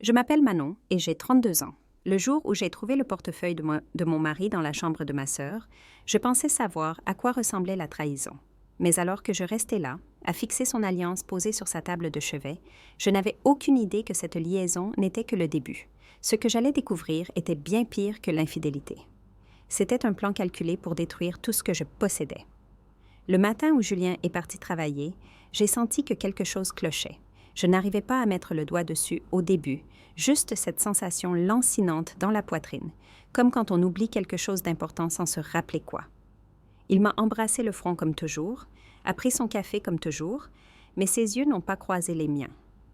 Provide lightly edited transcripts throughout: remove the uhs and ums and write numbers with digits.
Je m'appelle Manon et j'ai 32 ans. Le jour où j'ai trouvé le portefeuille de mon mari dans la chambre de ma sœur, je pensais savoir à quoi ressemblait la trahison. Mais alors que je restais là, à fixer son alliance posée sur sa table de chevet, je n'avais aucune idée que cette liaison n'était que le début. Ce que j'allais découvrir était bien pire que l'infidélité. C'était un plan calculé pour détruire tout ce que je possédais. Le matin où Julien est parti travailler, j'ai senti que quelque chose clochait. Je n'arrivais pas à mettre le doigt dessus au début, juste cette sensation lancinante dans la poitrine, comme quand on oublie quelque chose d'important sans se rappeler quoi. Il m'a embrassé le front comme toujours, a pris son café comme toujours, mais ses yeux n'ont pas croisé les miens,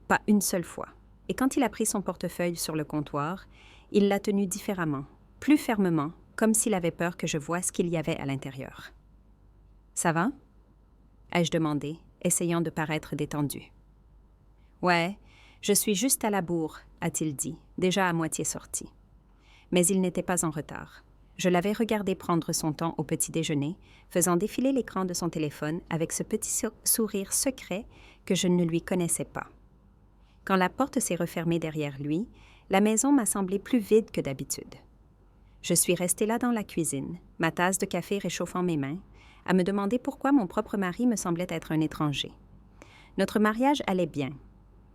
pas une seule fois. Et quand il a pris son portefeuille sur le comptoir, il l'a tenu différemment, plus fermement, comme s'il avait peur que je voie ce qu'il y avait à l'intérieur. « Ça va ?» ai-je demandé, essayant de paraître détendu. « Ouais, je suis juste à la bourre, a-t-il dit, déjà à moitié sorti. » Mais il n'était pas en retard. Je l'avais regardé prendre son temps au petit déjeuner, faisant défiler l'écran de son téléphone avec ce petit sourire secret que je ne lui connaissais pas. Quand la porte s'est refermée derrière lui, la maison m'a semblé plus vide que d'habitude. Je suis restée là dans la cuisine, ma tasse de café réchauffant mes mains, à me demander pourquoi mon propre mari me semblait être un étranger. Notre mariage allait bien.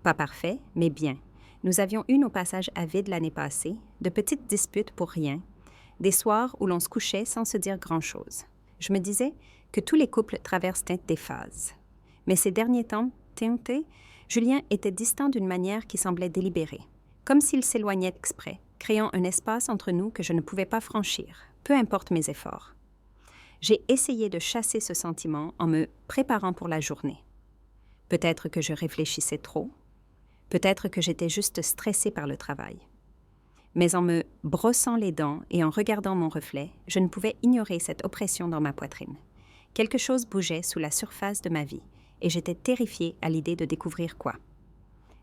Pas parfait, mais bien. Nous avions eu nos passages à vide l'année passée, de petites disputes pour rien, des soirs où l'on se couchait sans se dire grand-chose. Je me disais que tous les couples traversent des phases. Mais ces derniers temps, Julien était distant d'une manière qui semblait délibérée, comme s'il s'éloignait exprès, créant un espace entre nous que je ne pouvais pas franchir, peu importe mes efforts. J'ai essayé de chasser ce sentiment en me préparant pour la journée. Peut-être que je réfléchissais trop, peut-être que j'étais juste stressée par le travail. Mais en me brossant les dents et en regardant mon reflet, je ne pouvais ignorer cette oppression dans ma poitrine. Quelque chose bougeait sous la surface de ma vie, et j'étais terrifiée à l'idée de découvrir quoi.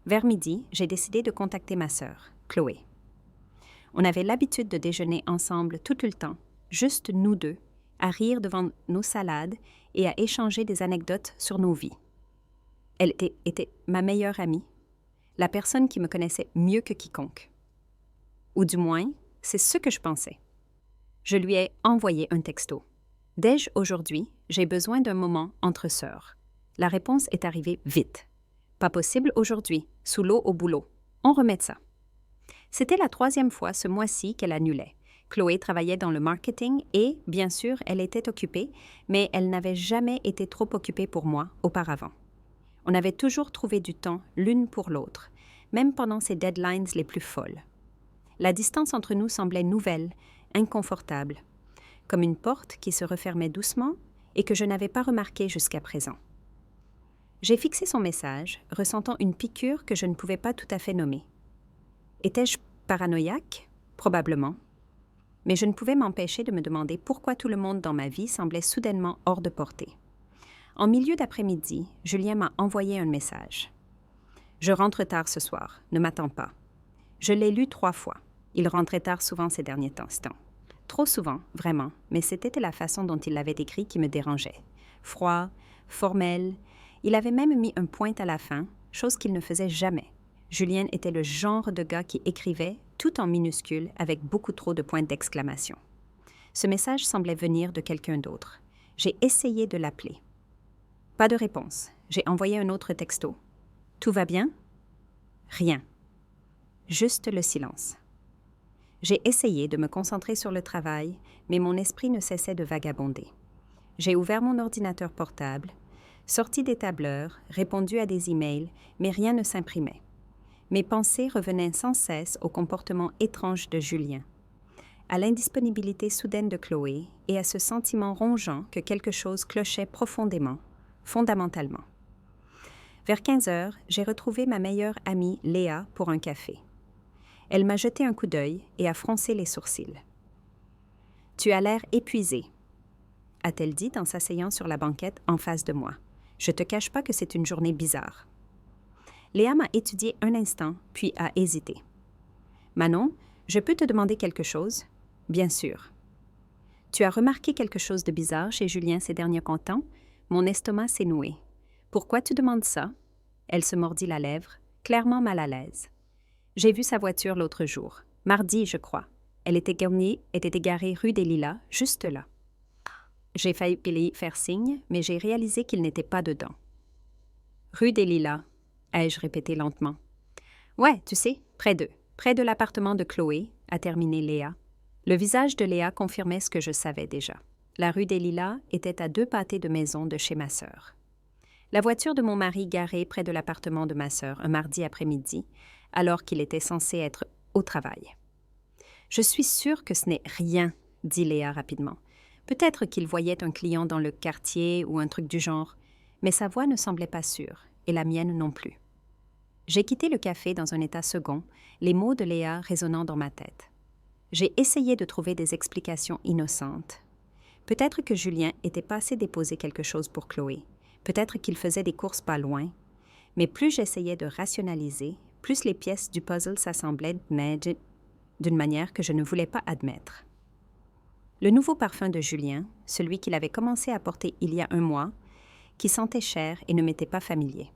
Vers midi, j'ai décidé de contacter ma sœur, Chloé. On avait l'habitude de déjeuner ensemble tout le temps, juste nous deux, à rire devant nos salades et à échanger des anecdotes sur nos vies. Elle était ma meilleure amie, la personne qui me connaissait mieux que quiconque. Ou du moins, c'est ce que je pensais. Je lui ai envoyé un texto. « Dès aujourd'hui, j'ai besoin d'un moment entre sœurs. » La réponse est arrivée vite. « Pas possible aujourd'hui, sous l'eau au boulot. On remet ça. » C'était la 3e fois ce mois-ci qu'elle annulait. Chloé travaillait dans le marketing et, bien sûr, elle était occupée, mais elle n'avait jamais été trop occupée pour moi auparavant. On avait toujours trouvé du temps l'une pour l'autre, même pendant ces deadlines les plus folles. La distance entre nous semblait nouvelle, inconfortable, comme une porte qui se refermait doucement et que je n'avais pas remarquée jusqu'à présent. J'ai fixé son message, ressentant une piqûre que je ne pouvais pas tout à fait nommer. Étais-je paranoïaque? Probablement. Mais je ne pouvais m'empêcher de me demander pourquoi tout le monde dans ma vie semblait soudainement hors de portée. En milieu d'après-midi, Julien m'a envoyé un message. « Je rentre tard ce soir, ne m'attends pas. » Je l'ai lu 3 fois. Il rentrait tard souvent ces derniers temps. Trop souvent, vraiment, mais c'était la façon dont il l'avait écrit qui me dérangeait. Froid, formel, il avait même mis un point à la fin, chose qu'il ne faisait jamais. Julien était le genre de gars qui écrivait, tout en minuscules, avec beaucoup trop de points d'exclamation. Ce message semblait venir de quelqu'un d'autre. J'ai essayé de l'appeler. Pas de réponse. J'ai envoyé un autre texto. « Tout va bien? » Rien. Juste le silence. J'ai essayé de me concentrer sur le travail, mais mon esprit ne cessait de vagabonder. J'ai ouvert mon ordinateur portable, sorti des tableurs, répondu à des emails, mais rien ne s'imprimait. Mes pensées revenaient sans cesse au comportement étrange de Julien, à l'indisponibilité soudaine de Chloé et à ce sentiment rongeant que quelque chose clochait profondément, fondamentalement. Vers 15 heures, j'ai retrouvé ma meilleure amie Léa pour un café. Elle m'a jeté un coup d'œil et a froncé les sourcils. « Tu as l'air épuisée », a-t-elle dit en s'asseyant sur la banquette en face de moi. « Je te cache pas que c'est une journée bizarre. » Léa m'a étudié un instant, puis a hésité. « Manon, je peux te demander quelque chose? »« Bien sûr. »« Tu as remarqué quelque chose de bizarre chez Julien ces derniers temps? Mon estomac s'est noué. Pourquoi tu demandes ça? » Elle se mordit la lèvre, clairement mal à l'aise. J'ai vu sa voiture l'autre jour, mardi, je crois. Elle était garée rue des Lilas, juste là. J'ai failli lui faire signe, mais j'ai réalisé qu'il n'était pas dedans. Rue des Lilas, ai-je répété lentement. Ouais, tu sais, près de l'appartement de Chloé, a terminé Léa. Le visage de Léa confirmait ce que je savais déjà. La rue des Lilas était à 2 pâtés de maison de chez ma sœur. La voiture de mon mari garée près de l'appartement de ma sœur un mardi après-midi, alors qu'il était censé être au travail. Je suis sûre que ce n'est rien, dit Léa rapidement. Peut-être qu'il voyait un client dans le quartier ou un truc du genre, mais sa voix ne semblait pas sûre, et la mienne non plus. J'ai quitté le café dans un état second, les mots de Léa résonnant dans ma tête. J'ai essayé de trouver des explications innocentes. Peut-être que Julien était passé déposer quelque chose pour Chloé. Peut-être qu'il faisait des courses pas loin. Mais plus j'essayais de rationaliser, plus les pièces du puzzle s'assemblaient d'une manière que je ne voulais pas admettre. Le nouveau parfum de Julien, celui qu'il avait commencé à porter il y a 1 mois, qui sentait cher et ne m'était pas familier.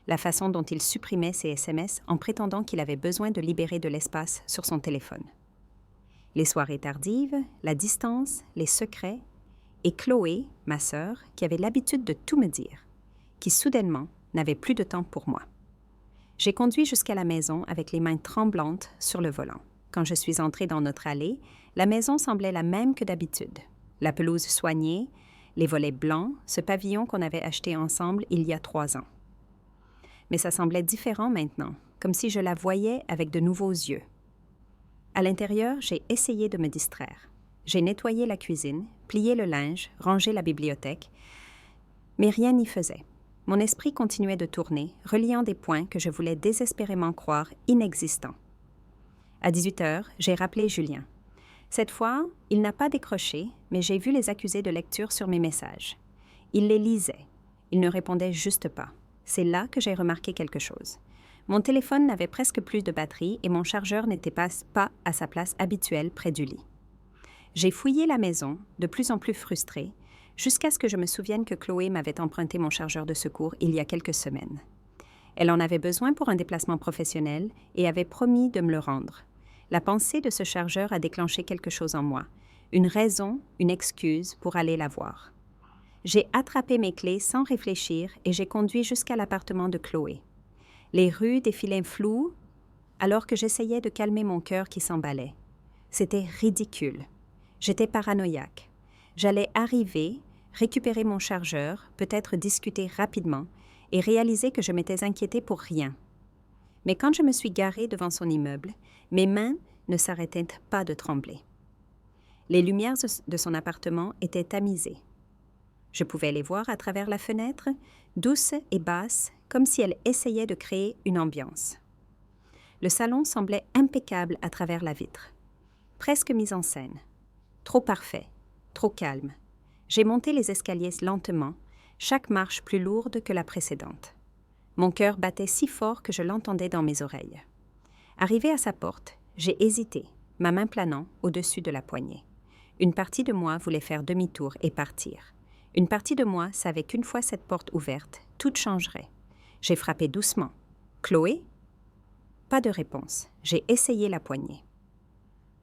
La façon dont il supprimait ses SMS en prétendant qu'il avait besoin de libérer de l'espace sur son téléphone. Les soirées tardives, la distance, les secrets, et Chloé, ma sœur, qui avait l'habitude de tout me dire, qui soudainement n'avait plus de temps pour moi. J'ai conduit jusqu'à la maison avec les mains tremblantes sur le volant. Quand je suis entrée dans notre allée, la maison semblait la même que d'habitude. La pelouse soignée, les volets blancs, ce pavillon qu'on avait acheté ensemble il y a 3 ans. Mais ça semblait différent maintenant, comme si je la voyais avec de nouveaux yeux. À l'intérieur, j'ai essayé de me distraire. J'ai nettoyé la cuisine, plié le linge, rangé la bibliothèque, mais rien n'y faisait. Mon esprit continuait de tourner, reliant des points que je voulais désespérément croire inexistants. À 18h, j'ai rappelé Julien. Cette fois, il n'a pas décroché, mais j'ai vu les accusés de lecture sur mes messages. Il les lisait. Il ne répondait juste pas. C'est là que j'ai remarqué quelque chose. Mon téléphone n'avait presque plus de batterie et mon chargeur n'était pas à sa place habituelle près du lit. J'ai fouillé la maison, de plus en plus frustrée, jusqu'à ce que je me souvienne que Chloé m'avait emprunté mon chargeur de secours il y a quelques semaines. Elle en avait besoin pour un déplacement professionnel et avait promis de me le rendre. La pensée de ce chargeur a déclenché quelque chose en moi, une raison, une excuse pour aller la voir. J'ai attrapé mes clés sans réfléchir et j'ai conduit jusqu'à l'appartement de Chloé. Les rues défilaient floues alors que j'essayais de calmer mon cœur qui s'emballait. C'était ridicule. J'étais paranoïaque. J'allais arriver, récupérer mon chargeur, peut-être discuter rapidement et réaliser que je m'étais inquiétée pour rien. Mais quand je me suis garée devant son immeuble, mes mains ne s'arrêtaient pas de trembler. Les lumières de son appartement étaient tamisées. Je pouvais les voir à travers la fenêtre, douces et basses, comme si elles essayaient de créer une ambiance. Le salon semblait impeccable à travers la vitre. Presque mis en scène. Trop parfait, trop calme. J'ai monté les escaliers lentement, chaque marche plus lourde que la précédente. Mon cœur battait si fort que je l'entendais dans mes oreilles. Arrivé à sa porte, j'ai hésité, ma main planant au-dessus de la poignée. Une partie de moi voulait faire demi-tour et partir. Une partie de moi savait qu'une fois cette porte ouverte, tout changerait. J'ai frappé doucement. « Chloé ?» Pas de réponse. J'ai essayé la poignée.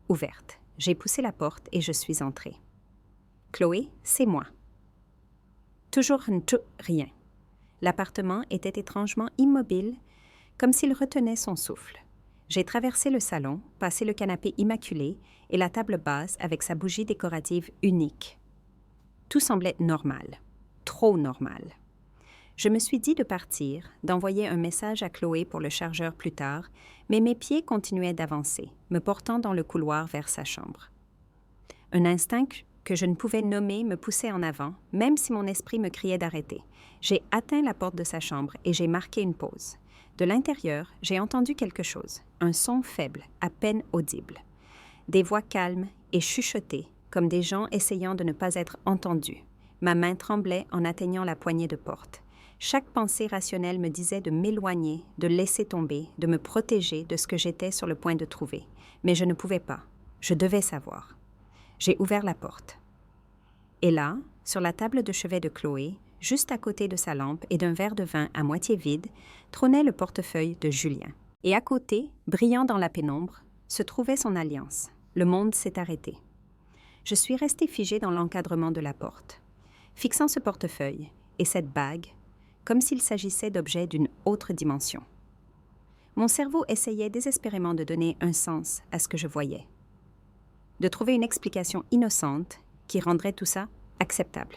Ouverte. J'ai poussé la porte et je suis entrée. « Chloé, c'est moi. » Toujours rien. L'appartement était étrangement immobile, comme s'il retenait son souffle. J'ai traversé le salon, passé le canapé immaculé et la table basse avec sa bougie décorative unique. Tout semblait normal, trop normal. Je me suis dit de partir, d'envoyer un message à Chloé pour le chargeur plus tard, mais mes pieds continuaient d'avancer, me portant dans le couloir vers sa chambre. Un instinct que je ne pouvais nommer me poussait en avant, même si mon esprit me criait d'arrêter. J'ai atteint la porte de sa chambre et j'ai marqué une pause. De l'intérieur, j'ai entendu quelque chose, un son faible, à peine audible. Des voix calmes et chuchotées, comme des gens essayant de ne pas être entendus. Ma main tremblait en atteignant la poignée de porte. Chaque pensée rationnelle me disait de m'éloigner, de laisser tomber, de me protéger de ce que j'étais sur le point de trouver. Mais je ne pouvais pas. Je devais savoir. J'ai ouvert la porte. Et là, sur la table de chevet de Chloé, juste à côté de sa lampe et d'un verre de vin à moitié vide, trônait le portefeuille de Julien. Et à côté, brillant dans la pénombre, se trouvait son alliance. Le monde s'est arrêté. Je suis restée figée dans l'encadrement de la porte, fixant ce portefeuille et cette bague comme s'il s'agissait d'objets d'une autre dimension. Mon cerveau essayait désespérément de donner un sens à ce que je voyais, de trouver une explication innocente qui rendrait tout ça acceptable.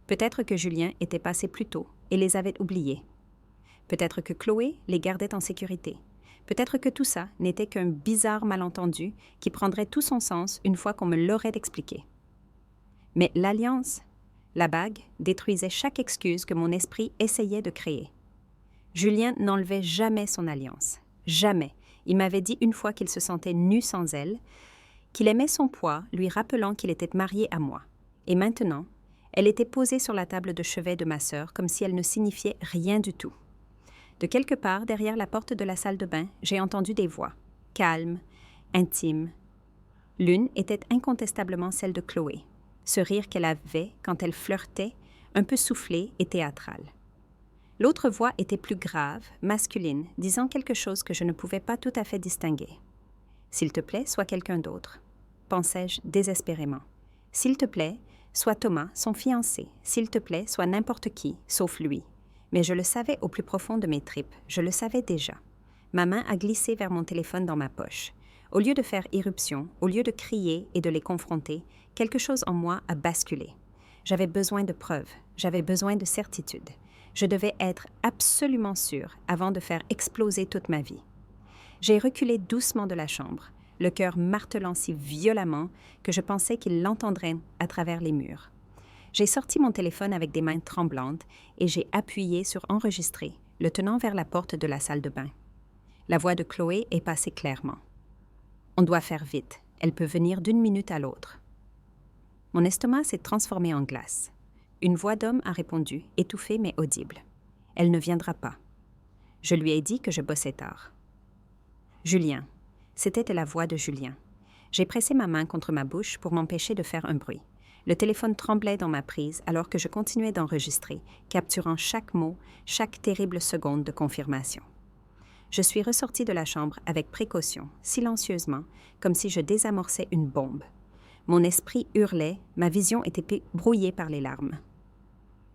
Peut-être que Julien était passé plus tôt et les avait oubliés. Peut-être que Chloé les gardait en sécurité. Peut-être que tout ça n'était qu'un bizarre malentendu qui prendrait tout son sens une fois qu'on me l'aurait expliqué. Mais l'alliance, la bague, détruisait chaque excuse que mon esprit essayait de créer. Julien n'enlevait jamais son alliance. Jamais. Il m'avait dit une fois qu'il se sentait nu sans elle, qu'il aimait son poids, lui rappelant qu'il était marié à moi. Et maintenant, elle était posée sur la table de chevet de ma sœur comme si elle ne signifiait rien du tout. De quelque part, derrière la porte de la salle de bain, j'ai entendu des voix, calmes, intimes. L'une était incontestablement celle de Chloé, ce rire qu'elle avait quand elle flirtait, un peu soufflé et théâtral. L'autre voix était plus grave, masculine, disant quelque chose que je ne pouvais pas tout à fait distinguer. « S'il te plaît, sois quelqu'un d'autre », pensais-je désespérément. « S'il te plaît, sois Thomas, son fiancé. S'il te plaît, sois n'importe qui, sauf lui. » Mais je le savais au plus profond de mes tripes, je le savais déjà. Ma main a glissé vers mon téléphone dans ma poche. Au lieu de faire irruption, au lieu de crier et de les confronter, quelque chose en moi a basculé. J'avais besoin de preuves, j'avais besoin de certitude. Je devais être absolument sûre avant de faire exploser toute ma vie. J'ai reculé doucement de la chambre, le cœur martelant si violemment que je pensais qu'il l'entendrait à travers les murs. J'ai sorti mon téléphone avec des mains tremblantes et j'ai appuyé sur « Enregistrer », le tenant vers la porte de la salle de bain. La voix de Chloé est passée clairement. « On doit faire vite. Elle peut venir d'une minute à l'autre. » Mon estomac s'est transformé en glace. Une voix d'homme a répondu, étouffée mais audible. « Elle ne viendra pas. » Je lui ai dit que je bossais tard. « Julien. » C'était la voix de Julien. J'ai pressé ma main contre ma bouche pour m'empêcher de faire un bruit. Le téléphone tremblait dans ma prise alors que je continuais d'enregistrer, capturant chaque mot, chaque terrible seconde de confirmation. Je suis ressortie de la chambre avec précaution, silencieusement, comme si je désamorçais une bombe. Mon esprit hurlait, ma vision était brouillée par les larmes.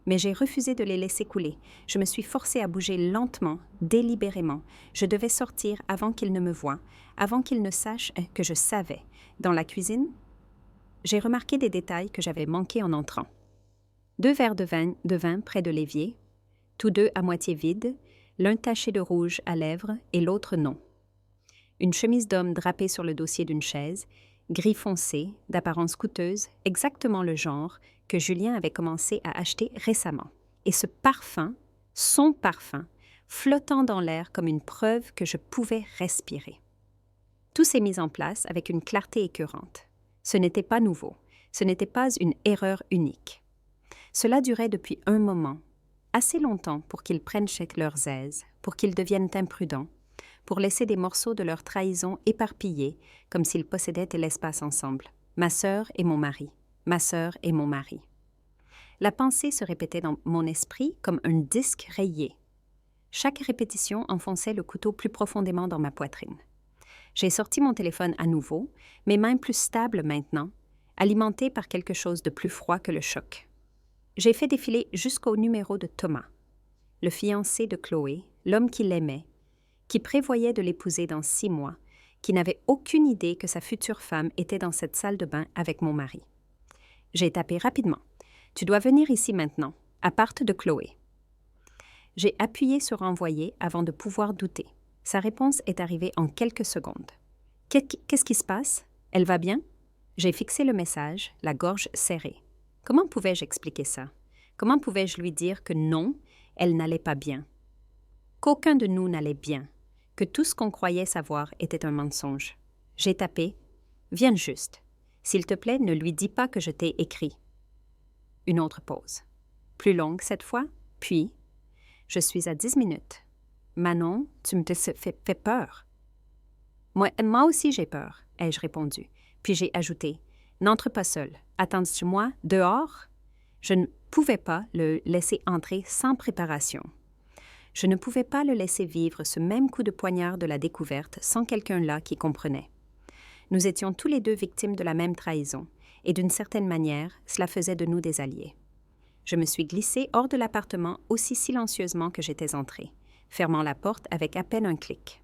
Mais j'ai refusé de les laisser couler. Je me suis forcée à bouger lentement, délibérément. Je devais sortir avant qu'il ne me voie, avant qu'il ne sache que je savais. Dans la cuisine, j'ai remarqué des détails que j'avais manqués en entrant. 2 verres de vin près de l'évier, tous deux à moitié vides, l'un taché de rouge à lèvres et l'autre non. Une chemise d'homme drapée sur le dossier d'une chaise, gris foncé, d'apparence coûteuse, exactement le genre que Julien avait commencé à acheter récemment. Et ce parfum, son parfum, flottant dans l'air comme une preuve que je pouvais respirer. Tout s'est mis en place avec une clarté écœurante. Ce n'était pas nouveau, ce n'était pas une erreur unique. Cela durait depuis un moment, assez longtemps pour qu'ils prennent chez leurs aises, pour qu'ils deviennent imprudents, pour laisser des morceaux de leur trahison éparpillés comme s'ils possédaient l'espace ensemble. Ma sœur et mon mari, ma sœur et mon mari. La pensée se répétait dans mon esprit comme un disque rayé. Chaque répétition enfonçait le couteau plus profondément dans ma poitrine. J'ai sorti mon téléphone à nouveau, mes mains plus stables maintenant, alimentées par quelque chose de plus froid que le choc. J'ai fait défiler jusqu'au numéro de Thomas, le fiancé de Chloé, l'homme qui l'aimait, qui prévoyait de l'épouser dans 6 mois, qui n'avait aucune idée que sa future femme était dans cette salle de bain avec mon mari. J'ai tapé rapidement. « Tu dois venir ici maintenant, appart de Chloé. » J'ai appuyé sur « Envoyer » avant de pouvoir douter. Sa réponse est arrivée en quelques secondes. « Qu'est-ce qui se passe? Elle va bien? » J'ai fixé le message, la gorge serrée. Comment pouvais-je expliquer ça? Comment pouvais-je lui dire que non, elle n'allait pas bien? Qu'aucun de nous n'allait bien, que tout ce qu'on croyait savoir était un mensonge. J'ai tapé « Viens juste. S'il te plaît, ne lui dis pas que je t'ai écrit. » Une autre pause. Plus longue cette fois, puis « Je suis à 10 minutes. » Manon, tu me fais peur. Moi aussi j'ai peur, ai-je répondu. Puis j'ai ajouté, n'entre pas seul. Attends-tu-moi dehors? Je ne pouvais pas le laisser entrer sans préparation. Je ne pouvais pas le laisser vivre ce même coup de poignard de la découverte sans quelqu'un là qui comprenait. Nous étions tous les deux victimes de la même trahison, et d'une certaine manière, cela faisait de nous des alliés. Je me suis glissée hors de l'appartement aussi silencieusement que j'étais entrée, fermant la porte avec à peine un clic.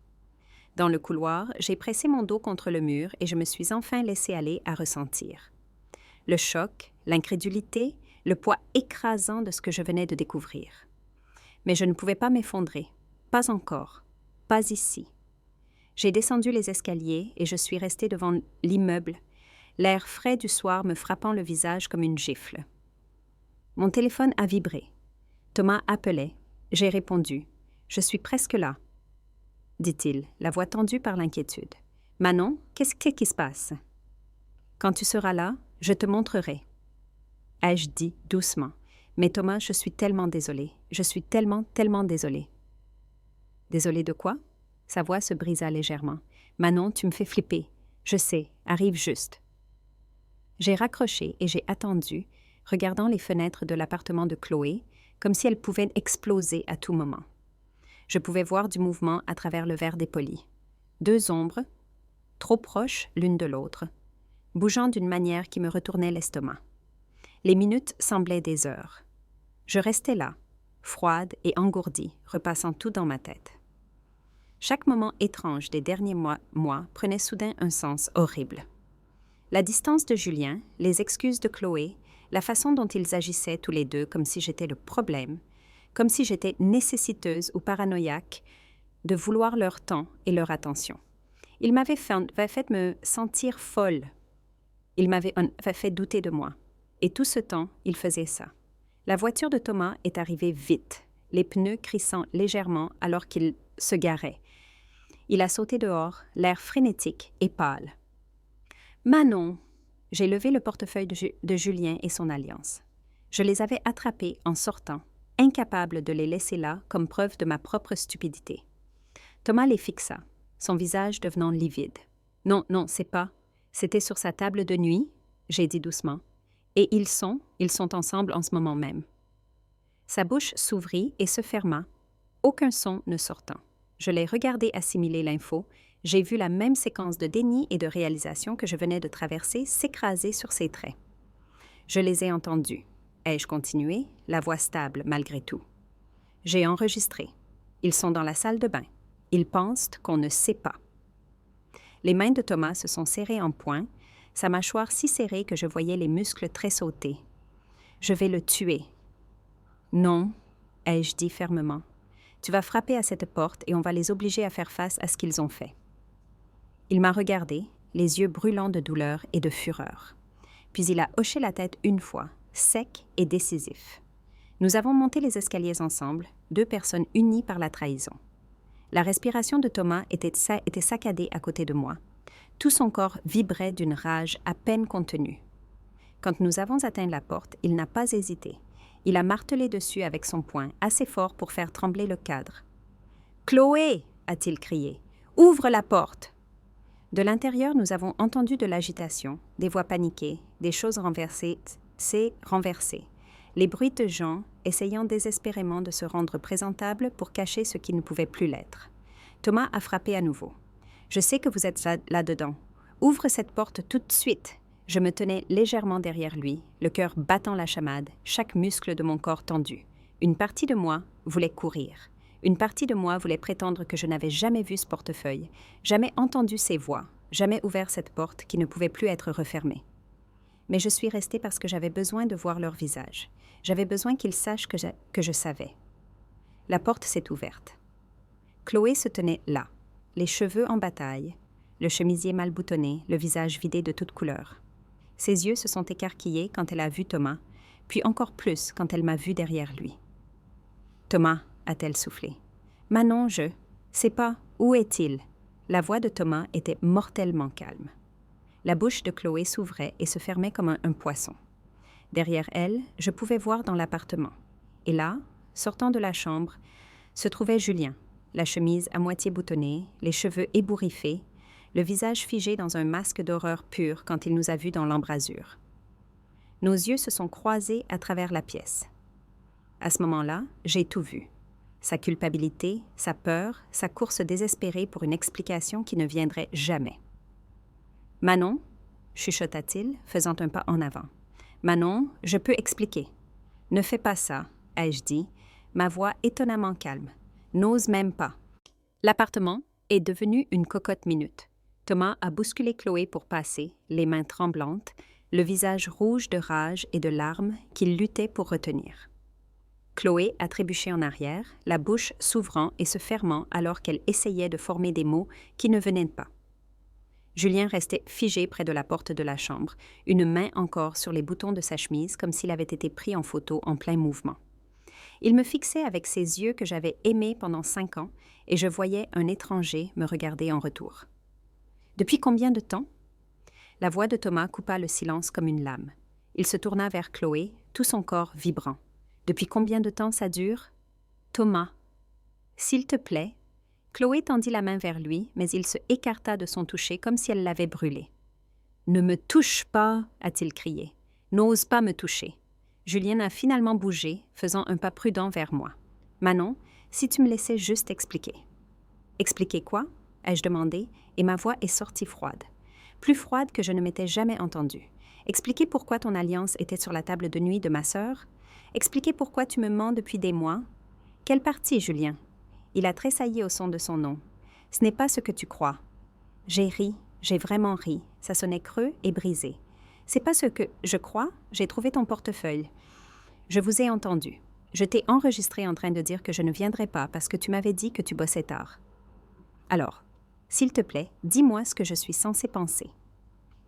Dans le couloir, j'ai pressé mon dos contre le mur et je me suis enfin laissée aller à ressentir. Le choc, l'incrédulité, le poids écrasant de ce que je venais de découvrir. Mais je ne pouvais pas m'effondrer. Pas encore. Pas ici. J'ai descendu les escaliers et je suis restée devant l'immeuble, l'air frais du soir me frappant le visage comme une gifle. Mon téléphone a vibré. Thomas appelait. J'ai répondu. « Je suis presque là. » dit-il, la voix tendue par l'inquiétude. « Manon, qu'est-ce qui se passe? »« Quand tu seras là, je te montrerai. » ai-je dit doucement. « Mais Thomas, je suis tellement désolée. Je suis tellement désolée. » « Désolée de quoi? » Sa voix se brisa légèrement. « Manon, tu me fais flipper. Je sais, arrive juste. » J'ai raccroché et j'ai attendu, regardant les fenêtres de l'appartement de Chloé, comme si elles pouvaient exploser à tout moment. Je pouvais voir du mouvement à travers le verre dépoli. Deux ombres, trop proches l'une de l'autre, bougeant d'une manière qui me retournait l'estomac. Les minutes semblaient des heures. Je restais là, froide et engourdie, repassant tout dans ma tête. Chaque moment étrange des derniers mois prenait soudain un sens horrible. La distance de Julien, les excuses de Chloé, la façon dont ils agissaient tous les deux comme si j'étais le problème, comme si j'étais nécessiteuse ou paranoïaque de vouloir leur temps et leur attention. Ils m'avaient fait me sentir folle. Ils m'avaient fait douter de moi. Et tout ce temps, ils faisaient ça. La voiture de Thomas est arrivée vite, les pneus crissant légèrement alors qu'il se garait. Il a sauté dehors, l'air frénétique et pâle. « Manon !» J'ai levé le portefeuille de Julien et son alliance. Je les avais attrapés en sortant, incapable de les laisser là comme preuve de ma propre stupidité. Thomas les fixa, son visage devenant livide. « Non, c'est pas. C'était sur sa table de nuit, » j'ai dit doucement. « Et ils sont ensemble en ce moment même. » Sa bouche s'ouvrit et se ferma, aucun son ne sortant. Je l'ai regardé assimiler l'info. J'ai vu la même séquence de déni et de réalisation que je venais de traverser s'écraser sur ses traits. Je les ai entendus. Ai-je continué, la voix stable malgré tout. J'ai enregistré. Ils sont dans la salle de bain. Ils pensent qu'on ne sait pas. Les mains de Thomas se sont serrées en poing, sa mâchoire si serrée que je voyais les muscles tressauter. Je vais le tuer. Non, ai-je dit fermement. Tu vas frapper à cette porte et on va les obliger à faire face à ce qu'ils ont fait. Il m'a regardé, les yeux brûlants de douleur et de fureur. Puis il a hoché la tête une fois, sec et décisif. Nous avons monté les escaliers ensemble, deux personnes unies par la trahison. La respiration de Thomas était saccadée à côté de moi. Tout son corps vibrait d'une rage à peine contenue. Quand nous avons atteint la porte, il n'a pas hésité. Il a martelé dessus avec son poing, assez fort pour faire trembler le cadre. « Chloé !» a-t-il crié. « Ouvre la porte !» De l'intérieur, nous avons entendu de l'agitation, des voix paniquées, des choses renversées, les bruits de gens essayant désespérément de se rendre présentables pour cacher ce qui ne pouvait plus l'être. Thomas a frappé à nouveau. « Je sais que vous êtes là-dedans. Ouvre cette porte tout de suite !» Je me tenais légèrement derrière lui, le cœur battant la chamade, chaque muscle de mon corps tendu. Une partie de moi voulait courir. Une partie de moi voulait prétendre que je n'avais jamais vu ce portefeuille, jamais entendu ces voix, jamais ouvert cette porte qui ne pouvait plus être refermée. Mais je suis restée parce que j'avais besoin de voir leur visage. J'avais besoin qu'ils sachent que je savais. La porte s'est ouverte. Chloé se tenait là, les cheveux en bataille, le chemisier mal boutonné, le visage vidé de toute couleur. Ses yeux se sont écarquillés quand elle a vu Thomas, puis encore plus quand elle m'a vu derrière lui. « Thomas !» a-t-elle soufflé. « Manon, sais pas, où est-il ?» La voix de Thomas était mortellement calme. La bouche de Chloé s'ouvrait et se fermait comme un poisson. Derrière elle, je pouvais voir dans l'appartement. Et là, sortant de la chambre, se trouvait Julien, la chemise à moitié boutonnée, les cheveux ébouriffés, le visage figé dans un masque d'horreur pure quand il nous a vus dans l'embrasure. Nos yeux se sont croisés à travers la pièce. À ce moment-là, j'ai tout vu. sa culpabilité, sa peur, sa course désespérée pour une explication qui ne viendrait jamais. « Manon, » chuchota-t-il, faisant un pas en avant. « Manon, je peux expliquer. »« Ne fais pas ça, » ai-je dit, ma voix étonnamment calme. « N'ose même pas. » L'appartement est devenu une cocotte minute. Thomas a bousculé Chloé pour passer, les mains tremblantes, le visage rouge de rage et de larmes qu'il luttait pour retenir. Chloé a trébuché en arrière, la bouche s'ouvrant et se fermant alors qu'elle essayait de former des mots qui ne venaient pas. Julien restait figé près de la porte de la chambre, une main encore sur les boutons de sa chemise comme s'il avait été pris en photo en plein mouvement. Il me fixait avec ses yeux que j'avais aimés pendant 5 ans et je voyais un étranger me regarder en retour. « Depuis combien de temps ?» La voix de Thomas coupa le silence comme une lame. Il se tourna vers Chloé, tout son corps vibrant. « Depuis combien de temps ça dure ?»« Thomas. »« S'il te plaît. » Chloé tendit la main vers lui, mais il se écarta de son toucher comme si elle l'avait brûlé. « Ne me touche pas !» a-t-il crié. « N'ose pas me toucher. » Julien a finalement bougé, faisant un pas prudent vers moi. « Manon, si tu me laissais juste expliquer. »« Expliquer quoi ?» ai-je demandé, et ma voix est sortie froide. Plus froide que je ne m'étais jamais entendue. Expliquer pourquoi ton alliance était sur la table de nuit de ma sœur. Expliquer pourquoi tu me mens depuis des mois. Quelle partie, Julien? Il a tressailli au son de son nom. Ce n'est pas ce que tu crois. J'ai ri, j'ai vraiment ri. Ça sonnait creux et brisé. C'est pas ce que je crois, j'ai trouvé ton portefeuille. Je vous ai entendu. Je t'ai enregistré en train de dire que je ne viendrais pas parce que tu m'avais dit que tu bossais tard. Alors, s'il te plaît, dis-moi ce que je suis censée penser.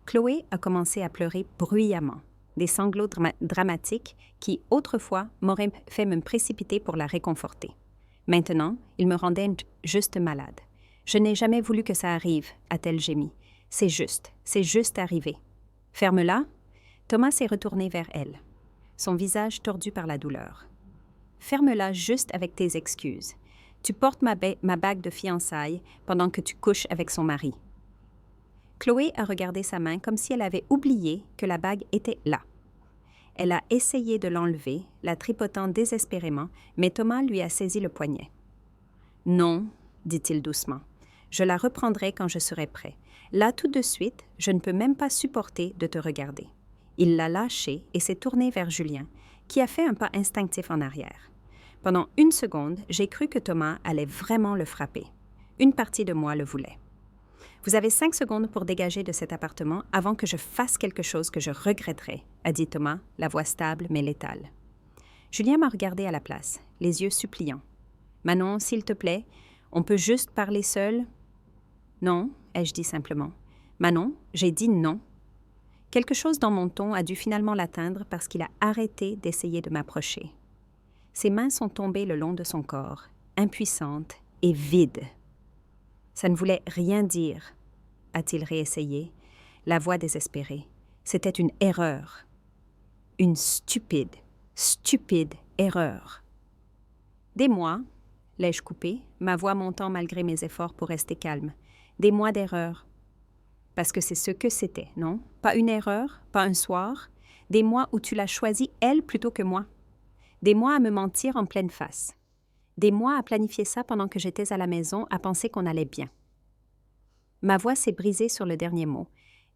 Chloé a commencé à pleurer bruyamment, des sanglots dramatiques qui, autrefois, m'auraient fait me précipiter pour la réconforter. Maintenant, il me rendait juste malade. « Je n'ai jamais voulu que ça arrive, » a-t-elle gémi. « c'est juste arrivé. » « Ferme-la. » Thomas s'est retourné vers elle, son visage tordu par la douleur. « Ferme-la juste avec tes excuses. Tu portes ma bague de fiançailles pendant que tu couches avec son mari. » Chloé a regardé sa main comme si elle avait oublié que la bague était là. Elle a essayé de l'enlever, la tripotant désespérément, mais Thomas lui a saisi le poignet. « Non, » dit-il doucement. « Je la reprendrai quand je serai prêt. Là, tout de suite, je ne peux même pas supporter de te regarder. » Il l'a lâché et s'est tourné vers Julien, qui a fait un pas instinctif en arrière. Pendant 1 seconde, j'ai cru que Thomas allait vraiment le frapper. Une partie de moi le voulait. « Vous avez 5 secondes pour dégager de cet appartement avant que je fasse quelque chose que je regretterai, » a dit Thomas, la voix stable mais létale. Julien m'a regardé à la place, les yeux suppliants. « Manon, s'il te plaît, on peut juste parler seul ?»« Non, » ai-je dit simplement. « Manon, j'ai dit non. » Quelque chose dans mon ton a dû finalement l'atteindre parce qu'il a arrêté d'essayer de m'approcher. Ses mains sont tombées le long de son corps, impuissantes et vides. « Ça ne voulait rien dire, » a-t-il réessayé, la voix désespérée. « C'était une erreur. Une stupide erreur. » « Des mois, » l'ai-je coupé, ma voix montant malgré mes efforts pour rester calme. « Des mois d'erreur. » Parce que c'est ce que c'était, non? Pas une erreur, pas un soir. Des mois où tu l'as choisie, elle, plutôt que moi. Des mois à me mentir en pleine face. Des mois à planifier ça pendant que j'étais à la maison, à penser qu'on allait bien. Ma voix s'est brisée sur le dernier mot,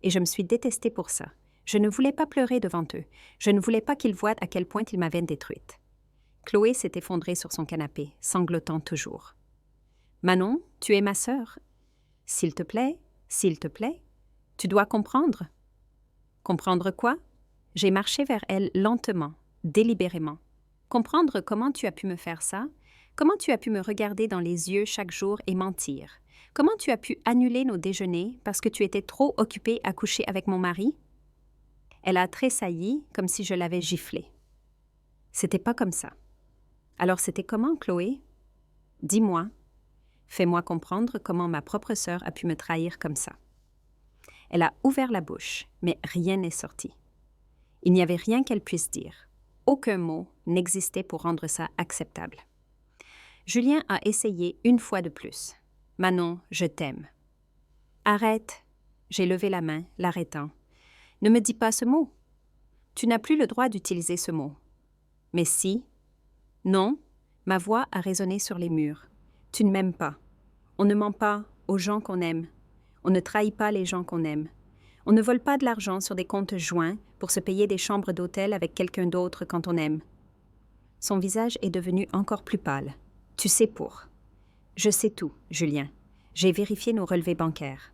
et je me suis détestée pour ça. Je ne voulais pas pleurer devant eux. Je ne voulais pas qu'ils voient à quel point ils m'avaient détruite. Chloé s'est effondrée sur son canapé, sanglotant toujours. « Manon, tu es ma sœur. S'il te plaît, tu dois comprendre. » Comprendre quoi? J'ai marché vers elle lentement, délibérément. Comprendre comment tu as pu me faire ça? Comment tu as pu me regarder dans les yeux chaque jour et mentir? Comment tu as pu annuler nos déjeuners parce que tu étais trop occupée à coucher avec mon mari? Elle a tressailli comme si je l'avais giflée. C'était pas comme ça. Alors c'était comment, Chloé? Dis-moi. Fais-moi comprendre comment ma propre sœur a pu me trahir comme ça. Elle a ouvert la bouche, mais rien n'est sorti. Il n'y avait rien qu'elle puisse dire. Aucun mot n'existait pour rendre ça acceptable. Julien a essayé 1 fois de plus. « Manon, je t'aime. »« Arrête !» J'ai levé la main, l'arrêtant. « Ne me dis pas ce mot. Tu n'as plus le droit d'utiliser ce mot. »« Mais si. »« Non. Ma voix a résonné sur les murs. Tu ne m'aimes pas. On ne ment pas aux gens qu'on aime. On ne trahit pas les gens qu'on aime. On ne vole pas de l'argent sur des comptes joints pour se payer des chambres d'hôtel avec quelqu'un d'autre quand on aime. Son visage est devenu encore plus pâle. Tu sais pour. Je sais tout, Julien. J'ai vérifié nos relevés bancaires.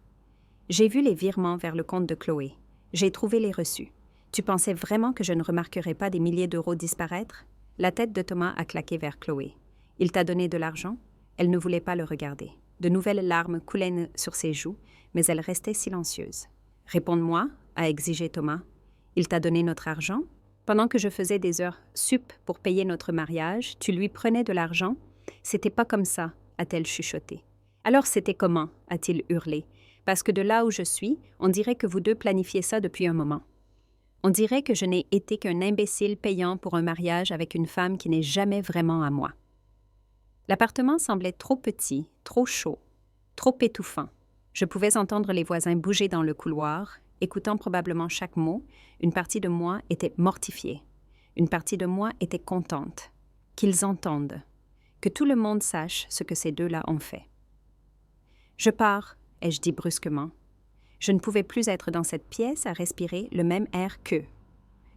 J'ai vu les virements vers le compte de Chloé. J'ai trouvé les reçus. Tu pensais vraiment que je ne remarquerais pas des milliers d'euros disparaître? La tête de Thomas a claqué vers Chloé. Il t'a donné de l'argent? Elle ne voulait pas le regarder. De nouvelles larmes coulaient sur ses joues, mais elle restait silencieuse. « Réponds-moi » a exigé Thomas. « Il t'a donné notre argent? Pendant que je faisais des heures sup pour payer notre mariage, tu lui prenais de l'argent? C'était pas comme ça, a-t-elle chuchoté. Alors c'était comment? A-t-il hurlé. Parce que de là où je suis, on dirait que vous deux planifiez ça depuis un moment. On dirait que je n'ai été qu'un imbécile payant pour un mariage avec une femme qui n'est jamais vraiment à moi. L'appartement semblait trop petit, trop chaud, trop étouffant. Je pouvais entendre les voisins bouger dans le couloir, écoutant probablement chaque mot. Une partie de moi était mortifiée. Une partie de moi était contente. Qu'ils entendent. Que tout le monde sache ce que ces deux-là ont fait. « Je pars », ai-je dit brusquement. Je ne pouvais plus être dans cette pièce à respirer le même air qu'eux.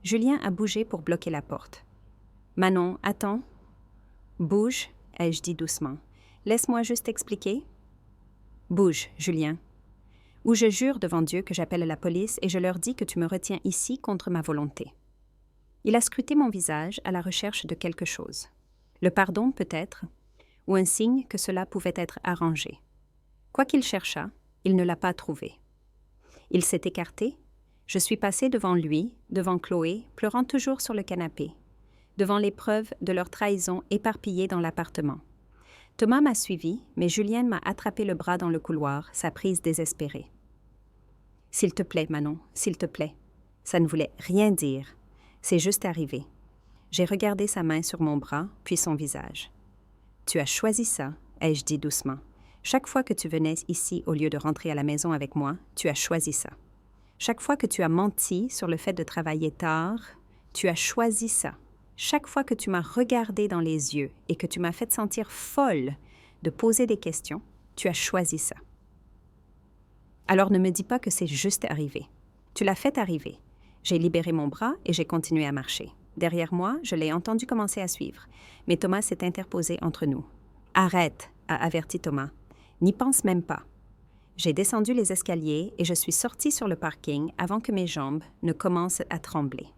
Julien a bougé pour bloquer la porte. « Manon, attends. »« Bouge », ai-je dit doucement. « Laisse-moi juste expliquer. »« Bouge, Julien. Ou je jure devant Dieu que j'appelle la police et je leur dis que tu me retiens ici contre ma volonté. » Il a scruté mon visage à la recherche de quelque chose. Le pardon, peut-être, ou un signe que cela pouvait être arrangé. Quoi qu'il cherchât, il ne l'a pas trouvé. Il s'est écarté. Je suis passée devant lui, devant Chloé, pleurant toujours sur le canapé, devant les preuves de leur trahison éparpillées dans l'appartement. Thomas m'a suivi, mais Julienne m'a attrapé le bras dans le couloir, sa prise désespérée. « S'il te plaît, Manon, s'il te plaît. » Ça ne voulait rien dire. C'est juste arrivé. J'ai regardé sa main sur mon bras, puis son visage. « Tu as choisi ça, » ai-je dit doucement. « Chaque fois que tu venais ici au lieu de rentrer à la maison avec moi, tu as choisi ça. Chaque fois que tu as menti sur le fait de travailler tard, tu as choisi ça. Chaque fois que tu m'as regardé dans les yeux et que tu m'as fait sentir folle de poser des questions, tu as choisi ça. Alors ne me dis pas que c'est juste arrivé. Tu l'as fait arriver. J'ai libéré mon bras et j'ai continué à marcher. Derrière moi, je l'ai entendu commencer à suivre, mais Thomas s'est interposé entre nous. « Arrête !» a averti Thomas. « N'y pense même pas. » J'ai descendu les escaliers et je suis sortie sur le parking avant que mes jambes ne commencent à trembler.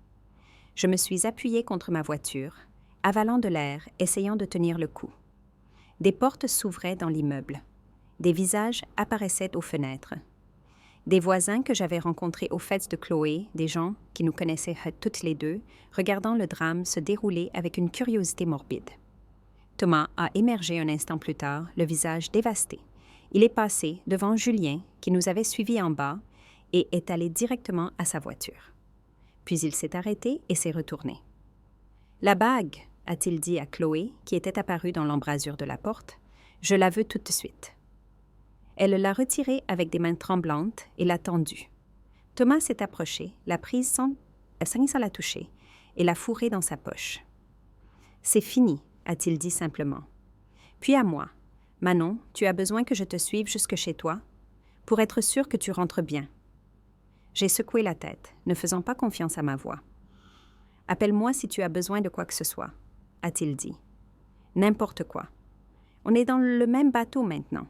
Je me suis appuyée contre ma voiture, avalant de l'air, essayant de tenir le coup. Des portes s'ouvraient dans l'immeuble. Des visages apparaissaient aux fenêtres. Des voisins que j'avais rencontrés aux fêtes de Chloé, des gens qui nous connaissaient toutes les deux, regardant le drame se dérouler avec une curiosité morbide. Thomas a émergé un instant plus tard, le visage dévasté. Il est passé devant Julien, qui nous avait suivis en bas, et est allé directement à sa voiture. Puis il s'est arrêté et s'est retourné. « La bague » a-t-il dit à Chloé, qui était apparue dans l'embrasure de la porte. « Je la veux tout de suite. » Elle l'a retirée avec des mains tremblantes et l'a tendue. Thomas s'est approché, l'a prise sans la toucher, et l'a fourrée dans sa poche. « C'est fini » a-t-il dit simplement. Puis à moi. « Manon, tu as besoin que je te suive jusque chez toi, pour être sûr que tu rentres bien. » J'ai secoué la tête, ne faisant pas confiance à ma voix. « Appelle-moi si tu as besoin de quoi que ce soit » a-t-il dit. « N'importe quoi. On est dans le même bateau maintenant. »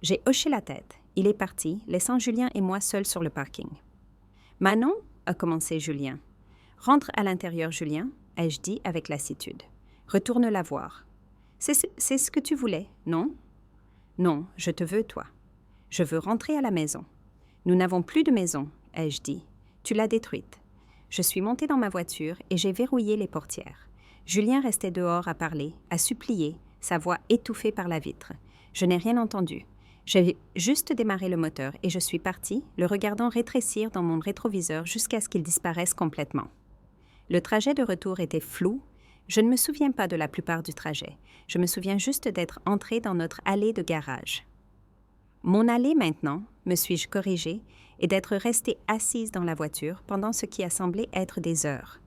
J'ai hoché la tête. Il est parti, laissant Julien et moi seuls sur le parking. « Manon » a commencé Julien. « Rentre à l'intérieur, Julien » ai-je dit avec lassitude. « Retourne la voir. » C'est ce que tu voulais, non? Non, je te veux, toi. Je veux rentrer à la maison. Nous n'avons plus de maison, ai-je dit. Tu l'as détruite. Je suis montée dans ma voiture et j'ai verrouillé les portières. Julien restait dehors à parler, à supplier, sa voix étouffée par la vitre. Je n'ai rien entendu. J'ai juste démarré le moteur et je suis partie, le regardant rétrécir dans mon rétroviseur jusqu'à ce qu'il disparaisse complètement. Le trajet de retour était flou. Je ne me souviens pas de la plupart du trajet. Je me souviens juste d'être entrée dans notre allée de garage. Mon allée maintenant, me suis-je corrigée, et d'être restée assise dans la voiture pendant ce qui a semblé être des heures.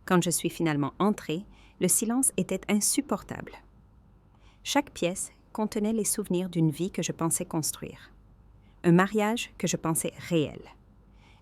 Quand je suis finalement entrée, Le silence était insupportable. Chaque pièce contenait les souvenirs d'une vie que je pensais construire. Un mariage que je pensais réel.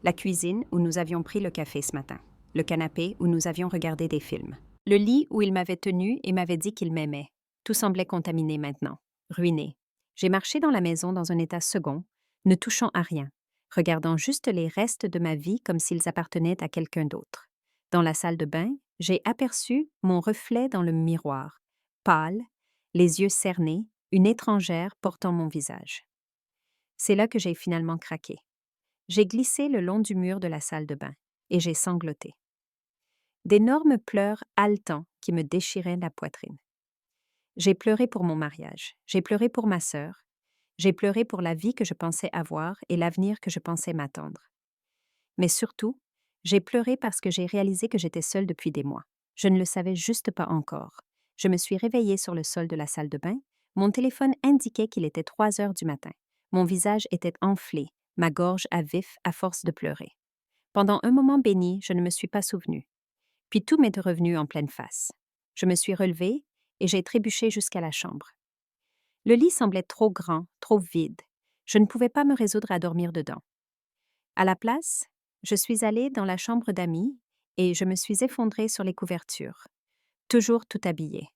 La cuisine où nous avions pris le café ce matin. Le canapé où nous avions regardé des films. Le lit où il m'avait tenu et m'avait dit qu'il m'aimait. Tout semblait contaminé maintenant, ruiné. J'ai marché dans la maison dans un état second, ne touchant à rien, regardant juste les restes de ma vie comme s'ils appartenaient à quelqu'un d'autre. Dans la salle de bain, j'ai aperçu mon reflet dans le miroir, pâle, les yeux cernés, une étrangère portant mon visage. C'est là que j'ai finalement craqué. J'ai glissé le long du mur de la salle de bain et j'ai sangloté. D'énormes pleurs haletants qui me déchiraient la poitrine. J'ai pleuré pour mon mariage, j'ai pleuré pour ma sœur, j'ai pleuré pour la vie que je pensais avoir et l'avenir que je pensais m'attendre. Mais surtout, j'ai pleuré parce que j'ai réalisé que j'étais seule depuis des mois. Je ne le savais juste pas encore. Je me suis réveillée sur le sol de la salle de bain. Mon téléphone indiquait qu'il était 3 heures du matin. Mon visage était enflé, ma gorge à vif à force de pleurer. Pendant un moment béni, je ne me suis pas souvenue. Puis tout m'est revenu en pleine face. Je me suis relevée et j'ai trébuché jusqu'à la chambre. Le lit semblait trop grand, trop vide. Je ne pouvais pas me résoudre à dormir dedans. À la place, je suis allée dans la chambre d'amis et je me suis effondrée sur les couvertures. Toujours tout habillée.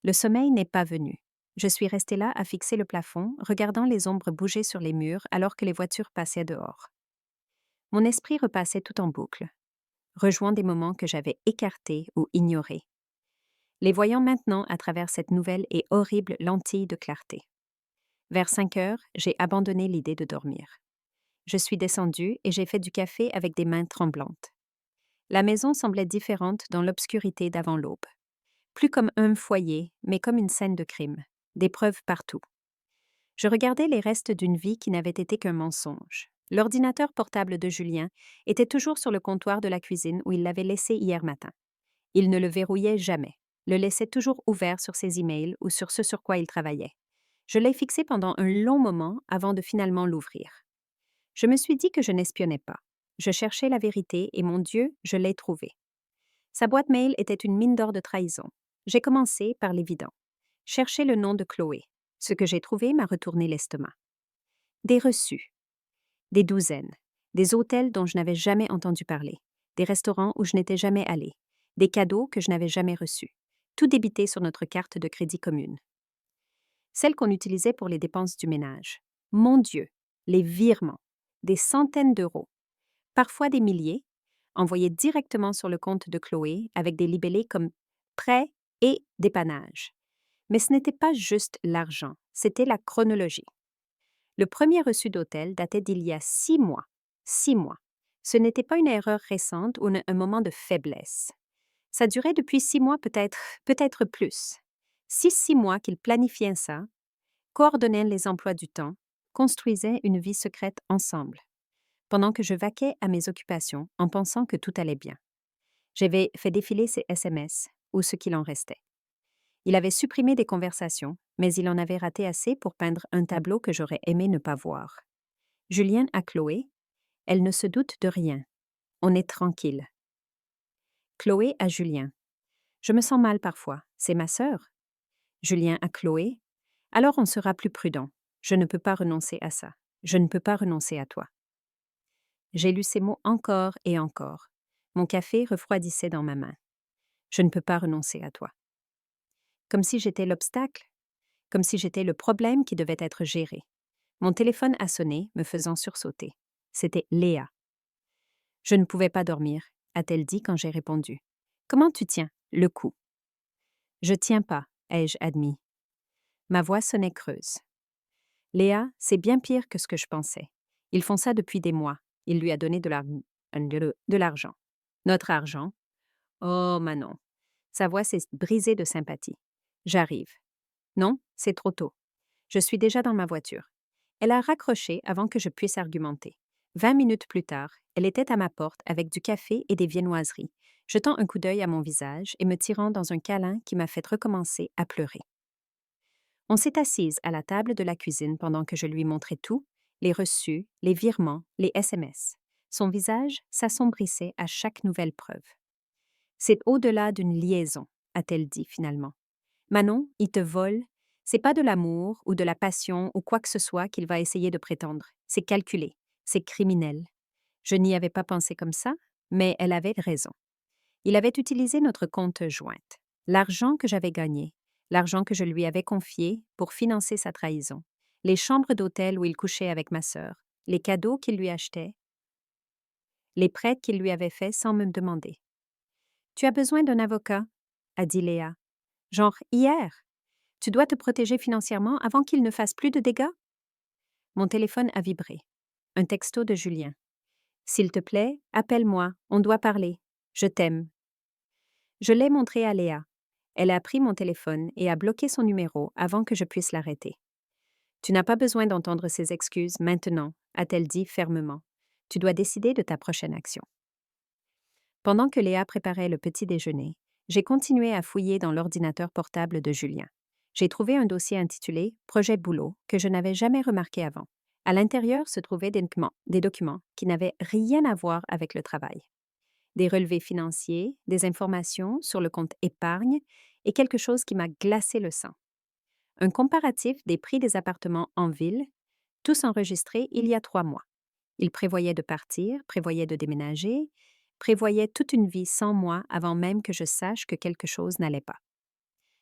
Le sommeil n'est pas venu. Je suis restée là à fixer le plafond, regardant les ombres bouger sur les murs alors que les voitures passaient dehors. Mon esprit repassait tout en boucle, rejoint des moments que j'avais écartés ou ignorés, les voyant maintenant à travers cette nouvelle et horrible lentille de clarté. Vers 5 heures, j'ai abandonné l'idée de dormir. Je suis descendue et j'ai fait du café avec des mains tremblantes. La maison semblait différente dans l'obscurité d'avant l'aube. Plus comme un foyer, mais comme une scène de crime. Des preuves partout. Je regardais les restes d'une vie qui n'avait été qu'un mensonge. L'ordinateur portable de Julien était toujours sur le comptoir de la cuisine où il l'avait laissé hier matin. Il ne le verrouillait jamais, le laissait toujours ouvert sur ses emails ou sur ce sur quoi il travaillait. Je l'ai fixé pendant un long moment avant de finalement l'ouvrir. Je me suis dit que je n'espionnais pas. Je cherchais la vérité et mon Dieu, je l'ai trouvée. Sa boîte mail était une mine d'or de trahison. J'ai commencé par l'évident. Chercher le nom de Chloé. Ce que j'ai trouvé m'a retourné l'estomac. Des reçus. Des douzaines. Des hôtels dont je n'avais jamais entendu parler. Des restaurants où je n'étais jamais allée. Des cadeaux que je n'avais jamais reçus. Tout débité sur notre carte de crédit commune. Celle qu'on utilisait pour les dépenses du ménage. Mon Dieu, les virements. Des centaines d'euros. Parfois des milliers, envoyés directement sur le compte de Chloé avec des libellés comme prêt et dépannage. Mais ce n'était pas juste l'argent, c'était la chronologie. Le premier reçu d'hôtel datait d'il y a 6 mois. 6 mois. Ce n'était pas une erreur récente ou un moment de faiblesse. Ça durait depuis 6 mois peut-être plus. 6 mois qu'ils planifiaient ça, coordonnaient les emplois du temps, construisaient une vie secrète ensemble. Pendant que je vaquais à mes occupations en pensant que tout allait bien. J'avais fait défiler ses SMS, ou ce qu'il en restait. Il avait supprimé des conversations, mais il en avait raté assez pour peindre un tableau que j'aurais aimé ne pas voir. Julien à Chloé, elle ne se doute de rien. On est tranquille. Chloé à Julien. Je me sens mal parfois, c'est ma sœur. Julien à Chloé. Alors on sera plus prudent. Je ne peux pas renoncer à ça. Je ne peux pas renoncer à toi. J'ai lu ces mots encore et encore. Mon café refroidissait dans ma main. Je ne peux pas renoncer à toi. Comme si j'étais l'obstacle, comme si j'étais le problème qui devait être géré. Mon téléphone a sonné, me faisant sursauter. C'était Léa. Je ne pouvais pas dormir, a-t-elle dit quand j'ai répondu. Comment tu tiens, le coup? Je tiens pas, ai-je admis. Ma voix sonnait creuse. Léa, c'est bien pire que ce que je pensais. Ils font ça depuis des mois. Il lui a donné de l'argent. Notre argent? Oh, Manon. Sa voix s'est brisée de sympathie. J'arrive. Non, c'est trop tôt. Je suis déjà dans ma voiture. Elle a raccroché avant que je puisse argumenter. 20 minutes plus tard, elle était à ma porte avec du café et des viennoiseries, jetant un coup d'œil à mon visage et me tirant dans un câlin qui m'a fait recommencer à pleurer. On s'est assise à la table de la cuisine pendant que je lui montrais tout, les reçus, les virements, les SMS. Son visage s'assombrissait à chaque nouvelle preuve. C'est au-delà d'une liaison, a-t-elle dit finalement. Manon, il te vole. C'est pas de l'amour ou de la passion ou quoi que ce soit qu'il va essayer de prétendre. C'est calculé. C'est criminel. Je n'y avais pas pensé comme ça, mais elle avait raison. Il avait utilisé notre compte jointe. L'argent que j'avais gagné, l'argent que je lui avais confié pour financer sa trahison, les chambres d'hôtel où il couchait avec ma sœur, les cadeaux qu'il lui achetait, les prêts qu'il lui avait faits sans me demander. « Tu as besoin d'un avocat ?» a dit Léa. « Genre hier. Tu dois te protéger financièrement avant qu'il ne fasse plus de dégâts? » Mon téléphone a vibré. Un texto de Julien. « S'il te plaît, appelle-moi, on doit parler. Je t'aime. » Je l'ai montré à Léa. Elle a pris mon téléphone et a bloqué son numéro avant que je puisse l'arrêter. « Tu n'as pas besoin d'entendre ces excuses maintenant, a-t-elle dit fermement. Tu dois décider de ta prochaine action. » Pendant que Léa préparait le petit déjeuner, j'ai continué à fouiller dans l'ordinateur portable de Julien. J'ai trouvé un dossier intitulé « Projet boulot » que je n'avais jamais remarqué avant. À l'intérieur se trouvaient des documents qui n'avaient rien à voir avec le travail. Des relevés financiers, des informations sur le compte épargne et quelque chose qui m'a glacé le sang. Un comparatif des prix des appartements en ville, tous enregistrés il y a 3 mois. Il prévoyait de partir, prévoyait de déménager, prévoyait toute une vie sans moi avant même que je sache que quelque chose n'allait pas.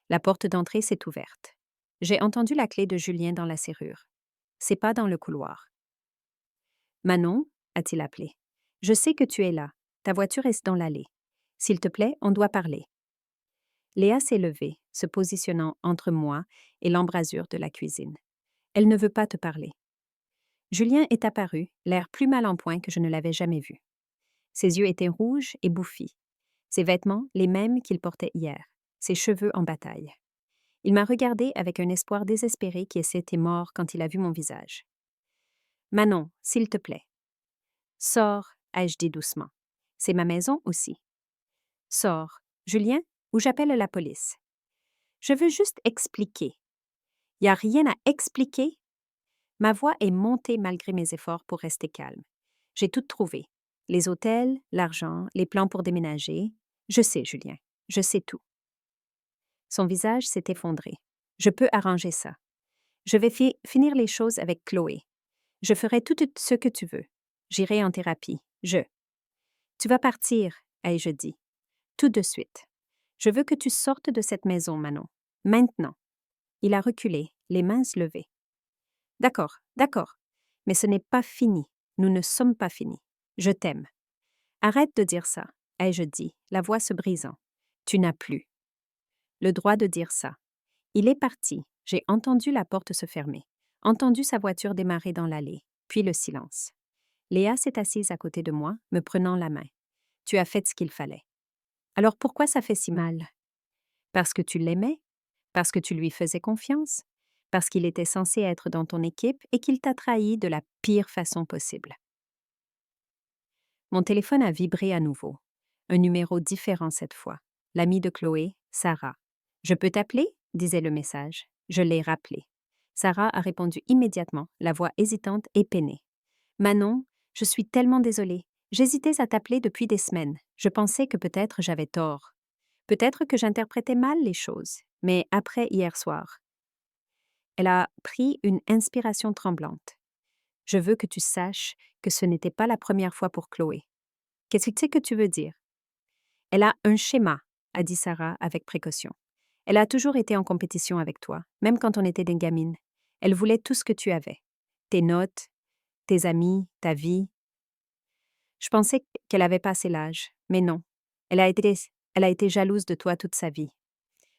La porte d'entrée s'est ouverte. J'ai entendu la clé de Julien dans la serrure. C'est pas dans le couloir. « Manon, a-t-il appelé, je sais que tu es là. Ta voiture est dans l'allée. S'il te plaît, on doit parler. » Léa s'est levée, se positionnant entre moi et l'embrasure de la cuisine. Elle ne veut pas te parler. Julien est apparu, l'air plus mal en point que je ne l'avais jamais vu. Ses yeux étaient rouges et bouffis. Ses vêtements, les mêmes qu'il portait hier. Ses cheveux en bataille. Il m'a regardé avec un espoir désespéré qui s'était mort quand il a vu mon visage. « Manon, s'il te plaît. »« Sors, ai-je dit doucement. C'est ma maison aussi. »« Sors, Julien, ou j'appelle la police. »« Je veux juste expliquer. »« Y a rien à expliquer. » Ma voix est montée malgré mes efforts pour rester calme. J'ai tout trouvé. Les hôtels, l'argent, les plans pour déménager. Je sais, Julien, je sais tout. Son visage s'est effondré. Je peux arranger ça. Je vais finir les choses avec Chloé. Je ferai tout ce que tu veux. J'irai en thérapie. Tu vas partir, ai-je dit. Tout de suite. Je veux que tu sortes de cette maison, Manon. Maintenant. Il a reculé, les mains levées. D'accord, mais ce n'est pas fini. Nous ne sommes pas finis. Je t'aime. Arrête de dire ça, ai-je dit, la voix se brisant. Tu n'as plus le droit de dire ça. Il est parti. J'ai entendu la porte se fermer, entendu sa voiture démarrer dans l'allée, puis le silence. Léa s'est assise à côté de moi, me prenant la main. Tu as fait ce qu'il fallait. Alors pourquoi ça fait si mal? Parce que tu l'aimais? Parce que tu lui faisais confiance? Parce qu'il était censé être dans ton équipe et qu'il t'a trahi de la pire façon possible. Mon téléphone a vibré à nouveau. Un numéro différent cette fois. L'amie de Chloé, Sarah. « Je peux t'appeler ?» disait le message. Je l'ai rappelé. Sarah a répondu immédiatement, la voix hésitante et peinée. « Manon, je suis tellement désolée. J'hésitais à t'appeler depuis des semaines. Je pensais que peut-être j'avais tort. Peut-être que j'interprétais mal les choses. Mais après hier soir... » Elle a pris une inspiration tremblante. « Je veux que tu saches que ce n'était pas la première fois pour Chloé. » Qu'est-ce que tu veux dire? Elle a un schéma, a dit Sarah avec précaution. Elle a toujours été en compétition avec toi, même quand on était des gamines. Elle voulait tout ce que tu avais. Tes notes, tes amis, ta vie. Je pensais qu'elle avait passé l'âge, mais non. Elle a été jalouse de toi toute sa vie.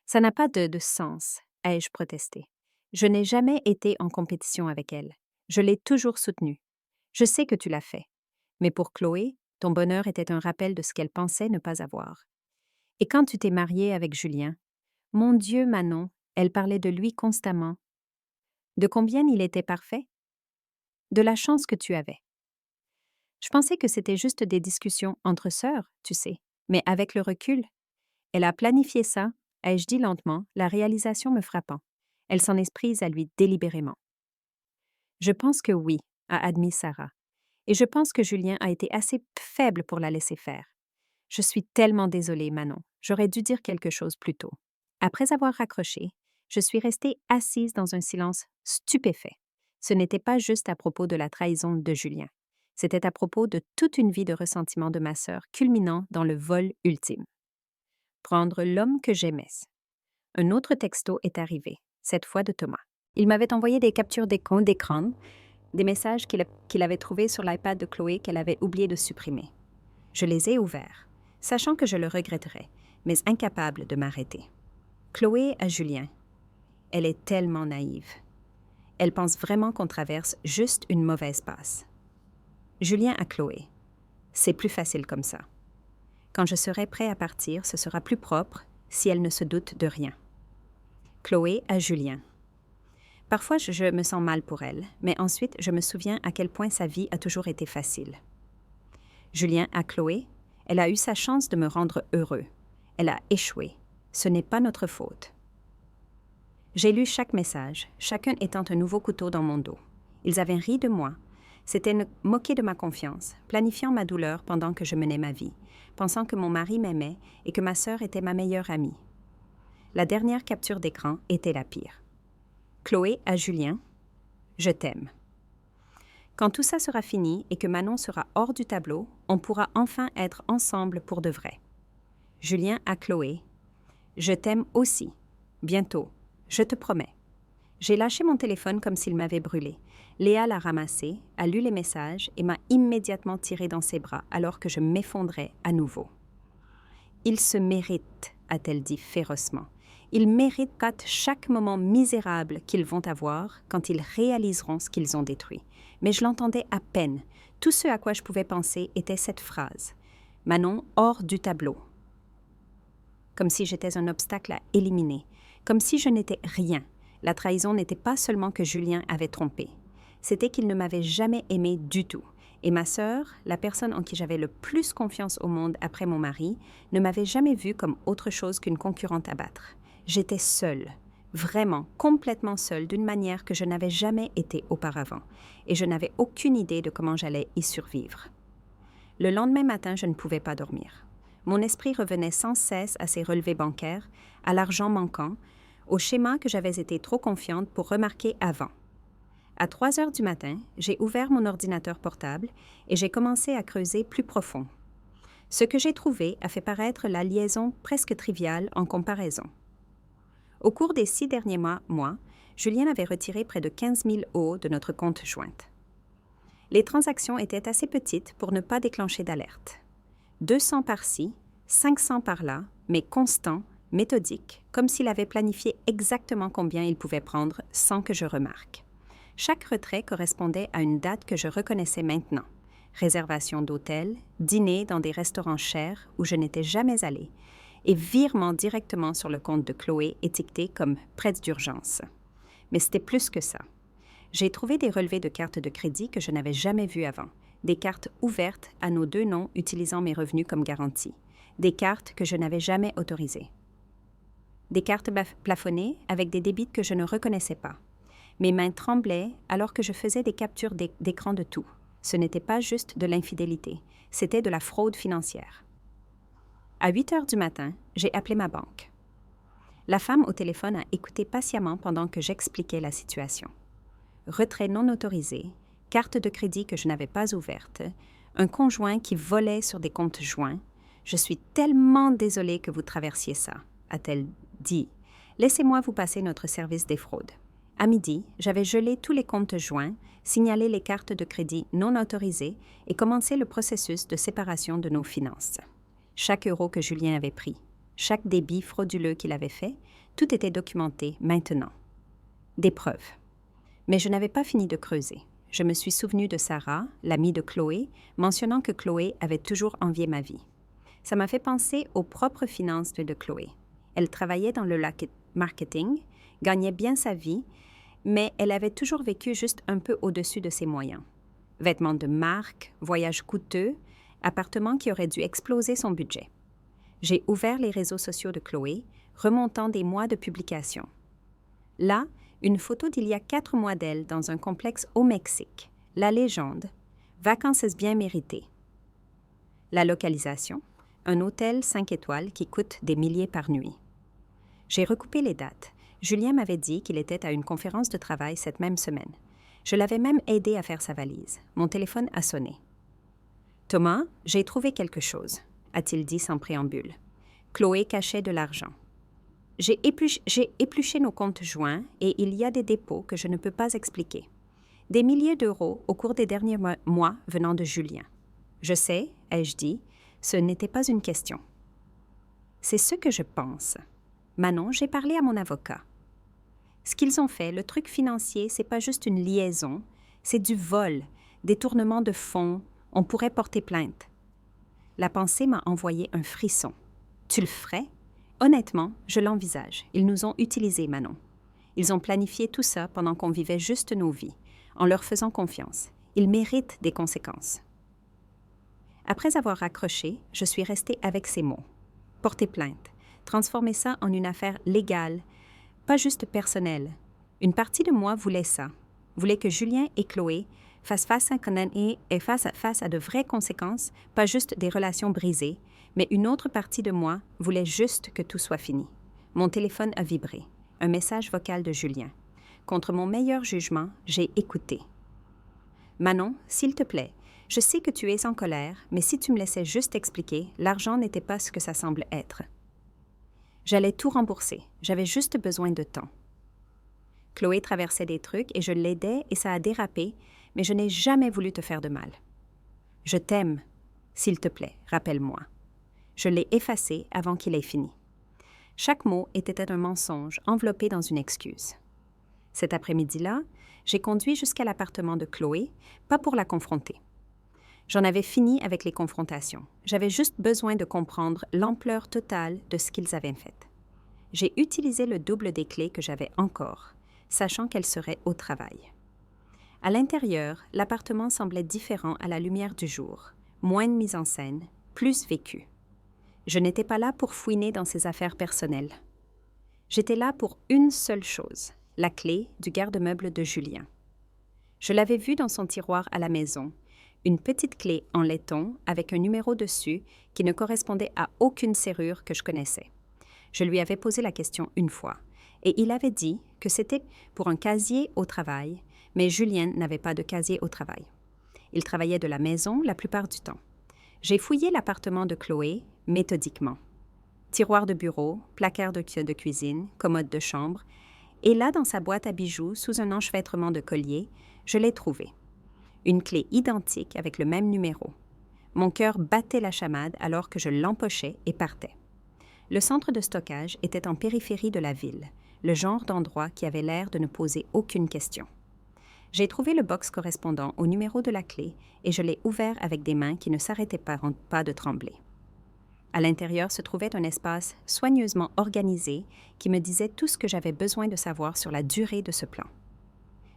Ça n'a pas de sens, ai-je protesté. Je n'ai jamais été en compétition avec elle. Je l'ai toujours soutenue. Je sais que tu l'as fait. Mais pour Chloé, ton bonheur était un rappel de ce qu'elle pensait ne pas avoir. Et quand tu t'es mariée avec Julien, mon Dieu, Manon, elle parlait de lui constamment. De combien il était parfait? De la chance que tu avais. Je pensais que c'était juste des discussions entre sœurs, tu sais, mais avec le recul, elle a planifié ça, ai-je dit lentement, la réalisation me frappant. Elle s'en est prise à lui délibérément. Je pense que oui, a admis Sarah, et je pense que Julien a été assez faible pour la laisser faire. Je suis tellement désolée, Manon. J'aurais dû dire quelque chose plus tôt. Après avoir raccroché, je suis restée assise dans un silence stupéfait. Ce n'était pas juste à propos de la trahison de Julien. C'était à propos de toute une vie de ressentiment de ma sœur, culminant dans le vol ultime. Prendre l'homme que j'aimais. Un autre texto est arrivé, cette fois de Thomas. Il m'avait envoyé des captures d'écran, des messages qu'il avait trouvés sur l'iPad de Chloé qu'elle avait oublié de supprimer. Je les ai ouverts, sachant que je le regretterais, mais incapable de m'arrêter. Chloé à Julien. Elle est tellement naïve. Elle pense vraiment qu'on traverse juste une mauvaise passe. Julien à Chloé. C'est plus facile comme ça. Quand je serai prêt à partir, ce sera plus propre si elle ne se doute de rien. Chloé à Julien. Parfois, je me sens mal pour elle, mais ensuite, je me souviens à quel point sa vie a toujours été facile. Julien à Chloé. Elle a eu sa chance de me rendre heureux. Elle a échoué. Ce n'est pas notre faute. J'ai lu chaque message, chacun étant un nouveau couteau dans mon dos. Ils avaient ri de moi, s'étaient moqués de ma confiance, planifiant ma douleur pendant que je menais ma vie, pensant que mon mari m'aimait et que ma sœur était ma meilleure amie. La dernière capture d'écran était la pire. Chloé à Julien. Je t'aime. Quand tout ça sera fini et que Manon sera hors du tableau, on pourra enfin être ensemble pour de vrai. Julien à Chloé. Je t'aime aussi. Bientôt. Je te promets. J'ai lâché mon téléphone comme s'il m'avait brûlé. Léa l'a ramassé, a lu les messages et m'a immédiatement tiré dans ses bras alors que je m'effondrais à nouveau. « Ils se méritent », a-t-elle dit férocement. « Ils méritent chaque moment misérable qu'ils vont avoir quand ils réaliseront ce qu'ils ont détruit. » Mais je l'entendais à peine. Tout ce à quoi je pouvais penser était cette phrase. Manon hors du tableau. Comme si j'étais un obstacle à éliminer. Comme si je n'étais rien. La trahison n'était pas seulement que Julien avait trompé. C'était qu'il ne m'avait jamais aimée du tout. Et ma sœur, la personne en qui j'avais le plus confiance au monde après mon mari, ne m'avait jamais vue comme autre chose qu'une concurrente à battre. J'étais seule. Vraiment, complètement seule, d'une manière que je n'avais jamais été auparavant. Et je n'avais aucune idée de comment j'allais y survivre. Le lendemain matin, je ne pouvais pas dormir. Mon esprit revenait sans cesse à ces relevés bancaires, à l'argent manquant, au schéma que j'avais été trop confiante pour remarquer avant. À 3 heures du matin, j'ai ouvert mon ordinateur portable et j'ai commencé à creuser plus profond. Ce que j'ai trouvé a fait paraître la liaison presque triviale en comparaison. Au cours des 6 derniers mois, Julien avait retiré près de 15 000 € de notre compte jointe. Les transactions étaient assez petites pour ne pas déclencher d'alerte. 200 par-ci, 500 par-là, mais constants, méthodiques, comme s'il avait planifié exactement combien il pouvait prendre sans que je remarque. Chaque retrait correspondait à une date que je reconnaissais maintenant. Réservation d'hôtel, dîner dans des restaurants chers où je n'étais jamais allée, et virement directement sur le compte de Chloé étiqueté comme « prête d'urgence ». Mais c'était plus que ça. J'ai trouvé des relevés de cartes de crédit que je n'avais jamais vus avant, des cartes ouvertes à nos 2 noms utilisant mes revenus comme garantie, des cartes que je n'avais jamais autorisées. Des cartes plafonnées avec des débits que je ne reconnaissais pas. Mes mains tremblaient alors que je faisais des captures d'écran de tout. Ce n'était pas juste de l'infidélité, c'était de la fraude financière. À 8 heures du matin, j'ai appelé ma banque. La femme au téléphone a écouté patiemment pendant que j'expliquais la situation. Retrait non autorisé, carte de crédit que je n'avais pas ouverte, un conjoint qui volait sur des comptes joints. « Je suis tellement désolée que vous traversiez ça », a-t-elle dit. « Laissez-moi vous passer notre service des fraudes. » À midi, j'avais gelé tous les comptes joints, signalé les cartes de crédit non autorisées et commencé le processus de séparation de nos finances. Chaque euro que Julien avait pris, chaque débit frauduleux qu'il avait fait, tout était documenté maintenant. Des preuves. Mais je n'avais pas fini de creuser. Je me suis souvenue de Sarah, l'amie de Chloé, mentionnant que Chloé avait toujours envié ma vie. Ça m'a fait penser aux propres finances de Chloé. Elle travaillait dans le marketing, gagnait bien sa vie, mais elle avait toujours vécu juste un peu au-dessus de ses moyens. Vêtements de marque, voyages coûteux, appartements qui auraient dû exploser son budget. J'ai ouvert les réseaux sociaux de Chloé, remontant des mois de publication. Là, une photo d'il y a 4 mois d'elle dans un complexe au Mexique. La légende. Vacances bien méritées. La localisation. un hôtel 5 étoiles qui coûte des milliers par nuit. J'ai recoupé les dates. Julien m'avait dit qu'il était à une conférence de travail cette même semaine. Je l'avais même aidé à faire sa valise. Mon téléphone a sonné. « Thomas, j'ai trouvé quelque chose », a-t-il dit sans préambule. Chloé cachait de l'argent. J'ai épluché nos comptes joints et il y a des dépôts que je ne peux pas expliquer. Des milliers d'euros au cours des derniers mois venant de Julien. Je sais, ai-je dit, ce n'était pas une question. C'est ce que je pense. Manon, j'ai parlé à mon avocat. Ce qu'ils ont fait, le truc financier, c'est pas juste une liaison, c'est du vol, détournement de fonds, on pourrait porter plainte. La pensée m'a envoyé un frisson. Tu le ferais? Honnêtement, je l'envisage. Ils nous ont utilisés, Manon. Ils ont planifié tout ça pendant qu'on vivait juste nos vies, en leur faisant confiance. Ils méritent des conséquences. Après avoir raccroché, je suis restée avec ces mots. Porter plainte. Transformer ça en une affaire légale, pas juste personnelle. Une partie de moi voulait ça. Voulait que Julien et Chloé fassent face à de vraies conséquences, pas juste des relations brisées, mais une autre partie de moi voulait juste que tout soit fini. Mon téléphone a vibré. Un message vocal de Julien. Contre mon meilleur jugement, j'ai écouté. « Manon, s'il te plaît, je sais que tu es en colère, mais si tu me laissais juste expliquer, l'argent n'était pas ce que ça semble être. J'allais tout rembourser. J'avais juste besoin de temps. » Chloé traversait des trucs et je l'aidais et ça a dérapé, mais je n'ai jamais voulu te faire de mal. « Je t'aime. S'il te plaît, rappelle-moi. » Je l'ai effacé avant qu'il ait fini. Chaque mot était un mensonge enveloppé dans une excuse. Cet après-midi-là, j'ai conduit jusqu'à l'appartement de Chloé, pas pour la confronter. J'en avais fini avec les confrontations. J'avais juste besoin de comprendre l'ampleur totale de ce qu'ils avaient fait. J'ai utilisé le double des clés que j'avais encore, sachant qu'elles seraient au travail. À l'intérieur, l'appartement semblait différent à la lumière du jour, moins de mise en scène, plus vécu. Je n'étais pas là pour fouiner dans ses affaires personnelles. J'étais là pour une seule chose, la clé du garde-meuble de Julien. Je l'avais vue dans son tiroir à la maison, une petite clé en laiton avec un numéro dessus qui ne correspondait à aucune serrure que je connaissais. Je lui avais posé la question une fois, et il avait dit que c'était pour un casier au travail, mais Julien n'avait pas de casier au travail. Il travaillait de la maison la plupart du temps. J'ai fouillé l'appartement de Chloé méthodiquement. Tiroir de bureau, placard de cuisine, commode de chambre, et là, dans sa boîte à bijoux, sous un enchevêtrement de collier, je l'ai trouvé. Une clé identique avec le même numéro. Mon cœur battait la chamade alors que je l'empochais et partais. Le centre de stockage était en périphérie de la ville, le genre d'endroit qui avait l'air de ne poser aucune question. J'ai trouvé le box correspondant au numéro de la clé et je l'ai ouvert avec des mains qui ne s'arrêtaient pas de trembler. À l'intérieur se trouvait un espace soigneusement organisé qui me disait tout ce que j'avais besoin de savoir sur la durée de ce plan.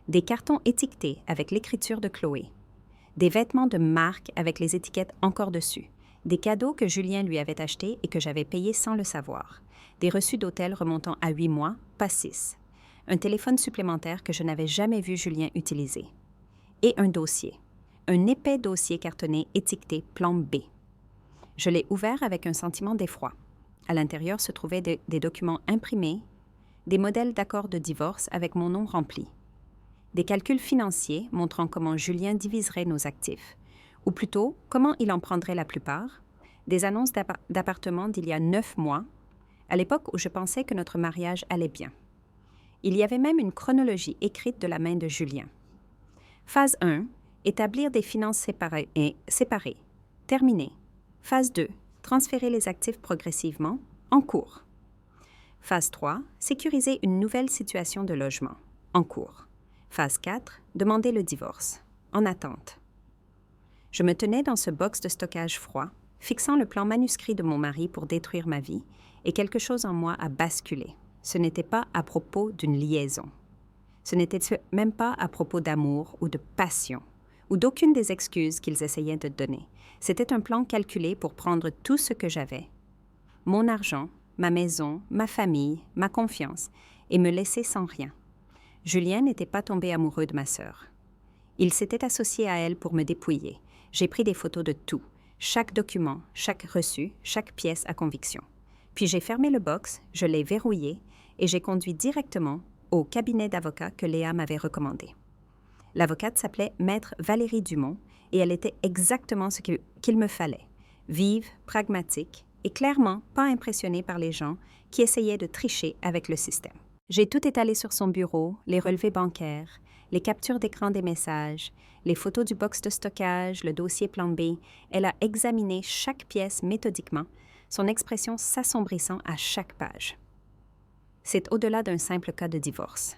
Des cartons étiquetés avec l'écriture de Chloé, des vêtements de marque avec les étiquettes encore dessus, des cadeaux que Julien lui avait achetés et que j'avais payés sans le savoir, des reçus d'hôtel remontant à 8 mois, pas 6, un téléphone supplémentaire que je n'avais jamais vu Julien utiliser, et un dossier, un épais dossier cartonné étiqueté plan B. Je l'ai ouvert avec un sentiment d'effroi. À l'intérieur se trouvaient des documents imprimés, des modèles d'accords de divorce avec mon nom rempli, des calculs financiers montrant comment Julien diviserait nos actifs, ou plutôt comment il en prendrait la plupart, des annonces d'appartements d'il y a 9 mois, à l'époque où je pensais que notre mariage allait bien. Il y avait même une chronologie écrite de la main de Julien. Phase 1, établir des finances séparées. Terminé. Phase 2, transférer les actifs progressivement, en cours. Phase 3, sécuriser une nouvelle situation de logement, en cours. Phase 4, demander le divorce, en attente. Je me tenais dans ce box de stockage froid, fixant le plan manuscrit de mon mari pour détruire ma vie, et quelque chose en moi a basculé. Ce n'était pas à propos d'une liaison. Ce n'était même pas à propos d'amour ou de passion, ou d'aucune des excuses qu'ils essayaient de donner. C'était un plan calculé pour prendre tout ce que j'avais, mon argent, ma maison, ma famille, ma confiance, et me laisser sans rien. Julien n'était pas tombé amoureux de ma sœur. Il s'était associé à elle pour me dépouiller. J'ai pris des photos de tout. chaque document, chaque reçu, chaque pièce à conviction. Puis j'ai fermé le box, je l'ai verrouillé et j'ai conduit directement au cabinet d'avocat que Léa m'avait recommandé. L'avocate s'appelait Maître Valérie Dumont et elle était exactement ce qu'il me fallait. Vive, pragmatique et clairement pas impressionnée par les gens qui essayaient de tricher avec le système. J'ai tout étalé sur son bureau, les relevés bancaires, les captures d'écran des messages, les photos du box de stockage, le dossier plan B. Elle a examiné chaque pièce méthodiquement, son expression s'assombrissant à chaque page. C'est au-delà d'un simple cas de divorce.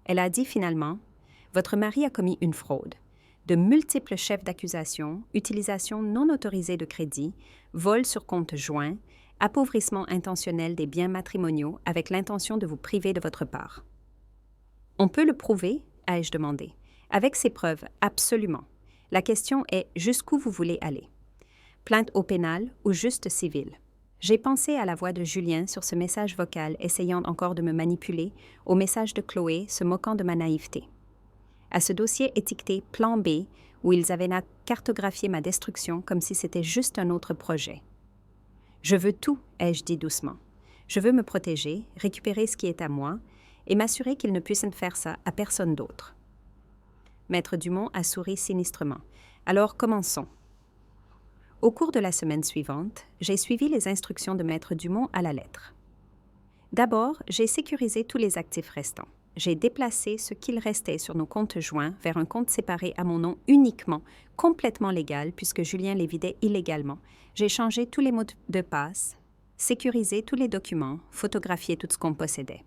Elle a dit finalement « Votre mari a commis une fraude, de multiples chefs d'accusation, utilisation non autorisée de crédit, vol sur compte joint, appauvrissement intentionnel des biens matrimoniaux avec l'intention de vous priver de votre part. » « On peut le prouver ?» ai-je demandé. « Avec ces preuves, absolument. La question est jusqu'où vous voulez aller. Plainte au pénal ou juste civil. » J'ai pensé à la voix de Julien sur ce message vocal essayant encore de me manipuler, au message de Chloé se moquant de ma naïveté. À ce dossier étiqueté « Plan B » où ils avaient cartographié ma destruction comme si c'était juste un autre projet. « Je veux tout » ai-je dit doucement. « Je veux me protéger, récupérer ce qui est à moi et m'assurer qu'ils ne puissent faire ça à personne d'autre. » Maître Dumont a souri sinistrement. « Alors commençons. » Au cours de la semaine suivante, j'ai suivi les instructions de Maître Dumont à la lettre. D'abord, j'ai sécurisé tous les actifs restants. J'ai déplacé ce qu'il restait sur nos comptes joints vers un compte séparé à mon nom uniquement, complètement légal puisque Julien les vidait illégalement. J'ai changé tous les mots de passe, sécurisé tous les documents, photographié tout ce qu'on possédait.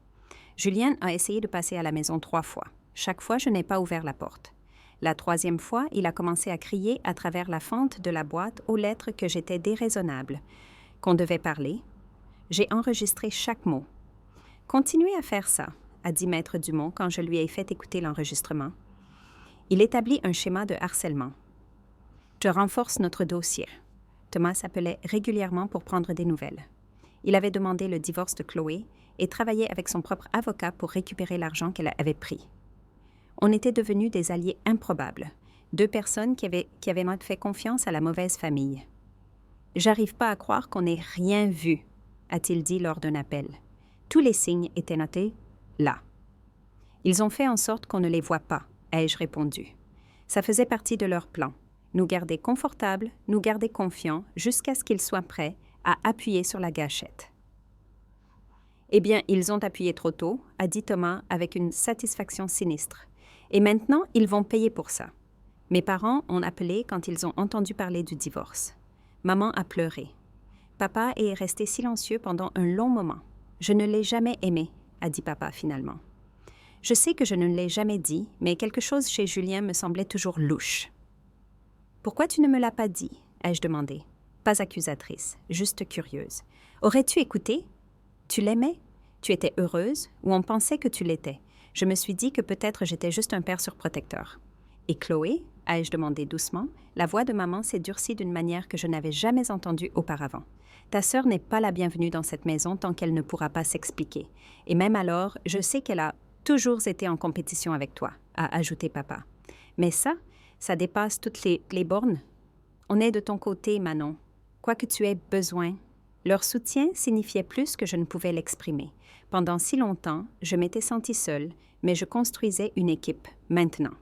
Julien a essayé de passer à la maison 3 fois. Chaque fois, je n'ai pas ouvert la porte. La 3e fois, il a commencé à crier à travers la fente de la boîte aux lettres que j'étais déraisonnable, qu'on devait parler. J'ai enregistré chaque mot. « Continuez à faire ça », a dit Maître Dumont quand je lui ai fait écouter l'enregistrement. Il établit un schéma de harcèlement. Je renforce notre dossier. Thomas s'appelait régulièrement pour prendre des nouvelles. Il avait demandé le divorce de Chloé et travaillait avec son propre avocat pour récupérer l'argent qu'elle avait pris. On était devenus des alliés improbables, 2 personnes qui avaient fait confiance à la mauvaise famille. « J'arrive pas à croire qu'on n'ait rien vu », a-t-il dit lors d'un appel. Tous les signes étaient notés là. « Ils ont fait en sorte qu'on ne les voit pas », ai-je répondu. Ça faisait partie de leur plan, nous garder confortables, nous garder confiants jusqu'à ce qu'ils soient prêts à appuyer sur la gâchette. « Eh bien, ils ont appuyé trop tôt », a dit Thomas avec une satisfaction sinistre. « Et maintenant, ils vont payer pour ça. Mes parents ont appelé quand ils ont entendu parler du divorce. Maman a pleuré. Papa est resté silencieux pendant un long moment. Je ne l'ai jamais aimé, a dit papa finalement. Je sais que je ne l'ai jamais dit, mais quelque chose chez Julien me semblait toujours louche. « Pourquoi tu ne me l'as pas dit ?» ai-je demandé. Pas accusatrice, juste curieuse. « Aurais-tu écouté ? Tu l'aimais ? Tu étais heureuse ou on pensait que tu l'étais ? Je me suis dit que peut-être j'étais juste un père surprotecteur. » « Et Chloé ?» ai-je demandé doucement. La voix de maman s'est durcie d'une manière que je n'avais jamais entendue auparavant. « Ta sœur n'est pas la bienvenue dans cette maison tant qu'elle ne pourra pas s'expliquer. Et même alors, je sais qu'elle a toujours été en compétition avec toi, » a ajouté papa. « Mais ça dépasse toutes les bornes. On est de ton côté, Manon. Quoi que tu aies besoin. » Leur soutien signifiait plus que je ne pouvais l'exprimer. Pendant si longtemps, je m'étais sentie seule, mais je construisais une équipe, maintenant.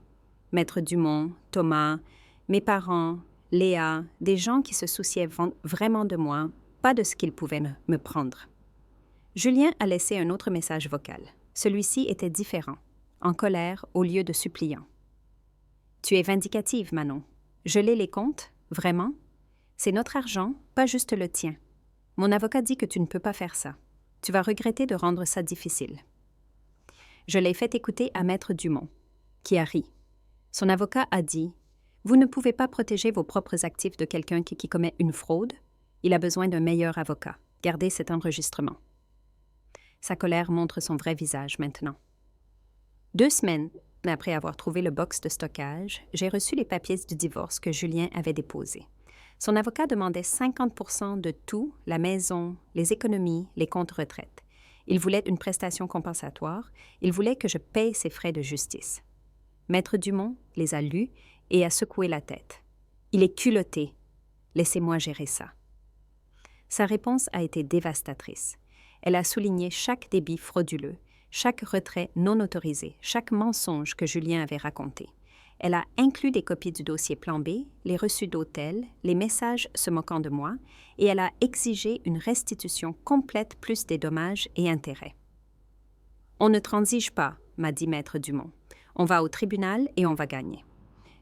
Maître Dumont, Thomas, mes parents, Léa, des gens qui se souciaient vraiment de moi, pas de ce qu'ils pouvaient me prendre. Julien a laissé un autre message vocal. Celui-ci était différent, en colère au lieu de suppliant. « Tu es vindicative, Manon. Geler les comptes, vraiment? C'est notre argent, pas juste le tien. Mon avocat dit que tu ne peux pas faire ça. Tu vas regretter de rendre ça difficile. » Je l'ai fait écouter à Maître Dumont, qui a ri. Son avocat a dit « Vous ne pouvez pas protéger vos propres actifs de quelqu'un qui commet une fraude. Il a besoin d'un meilleur avocat. Gardez cet enregistrement. » Sa colère montre son vrai visage maintenant. 2 semaines après avoir trouvé le box de stockage, j'ai reçu les papiers du divorce que Julien avait déposés. Son avocat demandait 50% de tout, la maison, les économies, les comptes retraite. Il voulait une prestation compensatoire. Il voulait que je paye ses frais de justice. Maître Dumont les a lus et a secoué la tête. « Il est culotté. Laissez-moi gérer ça. » Sa réponse a été dévastatrice. Elle a souligné chaque débit frauduleux, chaque retrait non autorisé, chaque mensonge que Julien avait raconté. Elle a inclus des copies du dossier Plan B, les reçus d'hôtel, les messages se moquant de moi, et elle a exigé une restitution complète plus des dommages et intérêts. « On ne transige pas, » m'a dit Maître Dumont. « On va au tribunal et on va gagner. »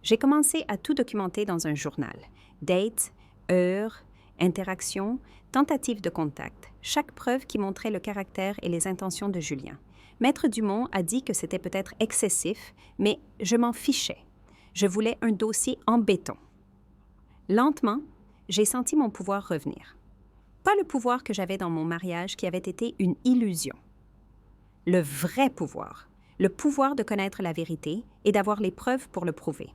J'ai commencé à tout documenter dans un journal. Dates, heures, interactions, tentatives de contact, chaque preuve qui montrait le caractère et les intentions de Julien. Maître Dumont a dit que c'était peut-être excessif, mais je m'en fichais. Je voulais un dossier en béton. Lentement, j'ai senti mon pouvoir revenir. Pas le pouvoir que j'avais dans mon mariage qui avait été une illusion. Le vrai pouvoir. Le pouvoir de connaître la vérité et d'avoir les preuves pour le prouver.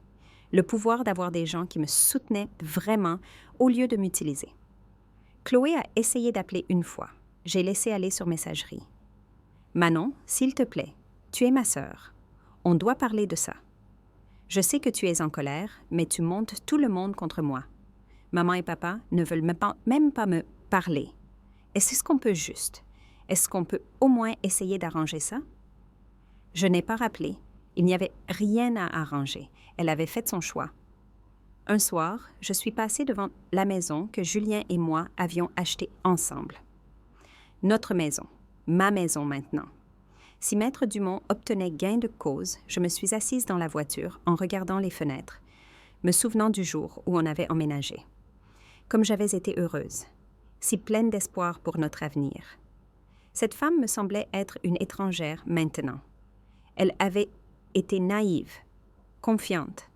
Le pouvoir d'avoir des gens qui me soutenaient vraiment au lieu de m'utiliser. Chloé a essayé d'appeler une fois. J'ai laissé aller sur messagerie. « Manon, s'il te plaît, tu es ma sœur. On doit parler de ça. Je sais que tu es en colère, mais tu montes tout le monde contre moi. Maman et papa ne veulent même pas me parler. Est-ce qu'on peut juste? Est-ce qu'on peut au moins essayer d'arranger ça? » Je n'ai pas rappelé. Il n'y avait rien à arranger. Elle avait fait son choix. Un soir, je suis passée devant la maison que Julien et moi avions achetée ensemble. Notre maison, ma maison maintenant. Si Maître Dumont obtenait gain de cause, je me suis assise dans la voiture en regardant les fenêtres, me souvenant du jour où on avait emménagé. Comme j'avais été heureuse, si pleine d'espoir pour notre avenir. Cette femme me semblait être une étrangère maintenant. Elle avait été naïve, confiante,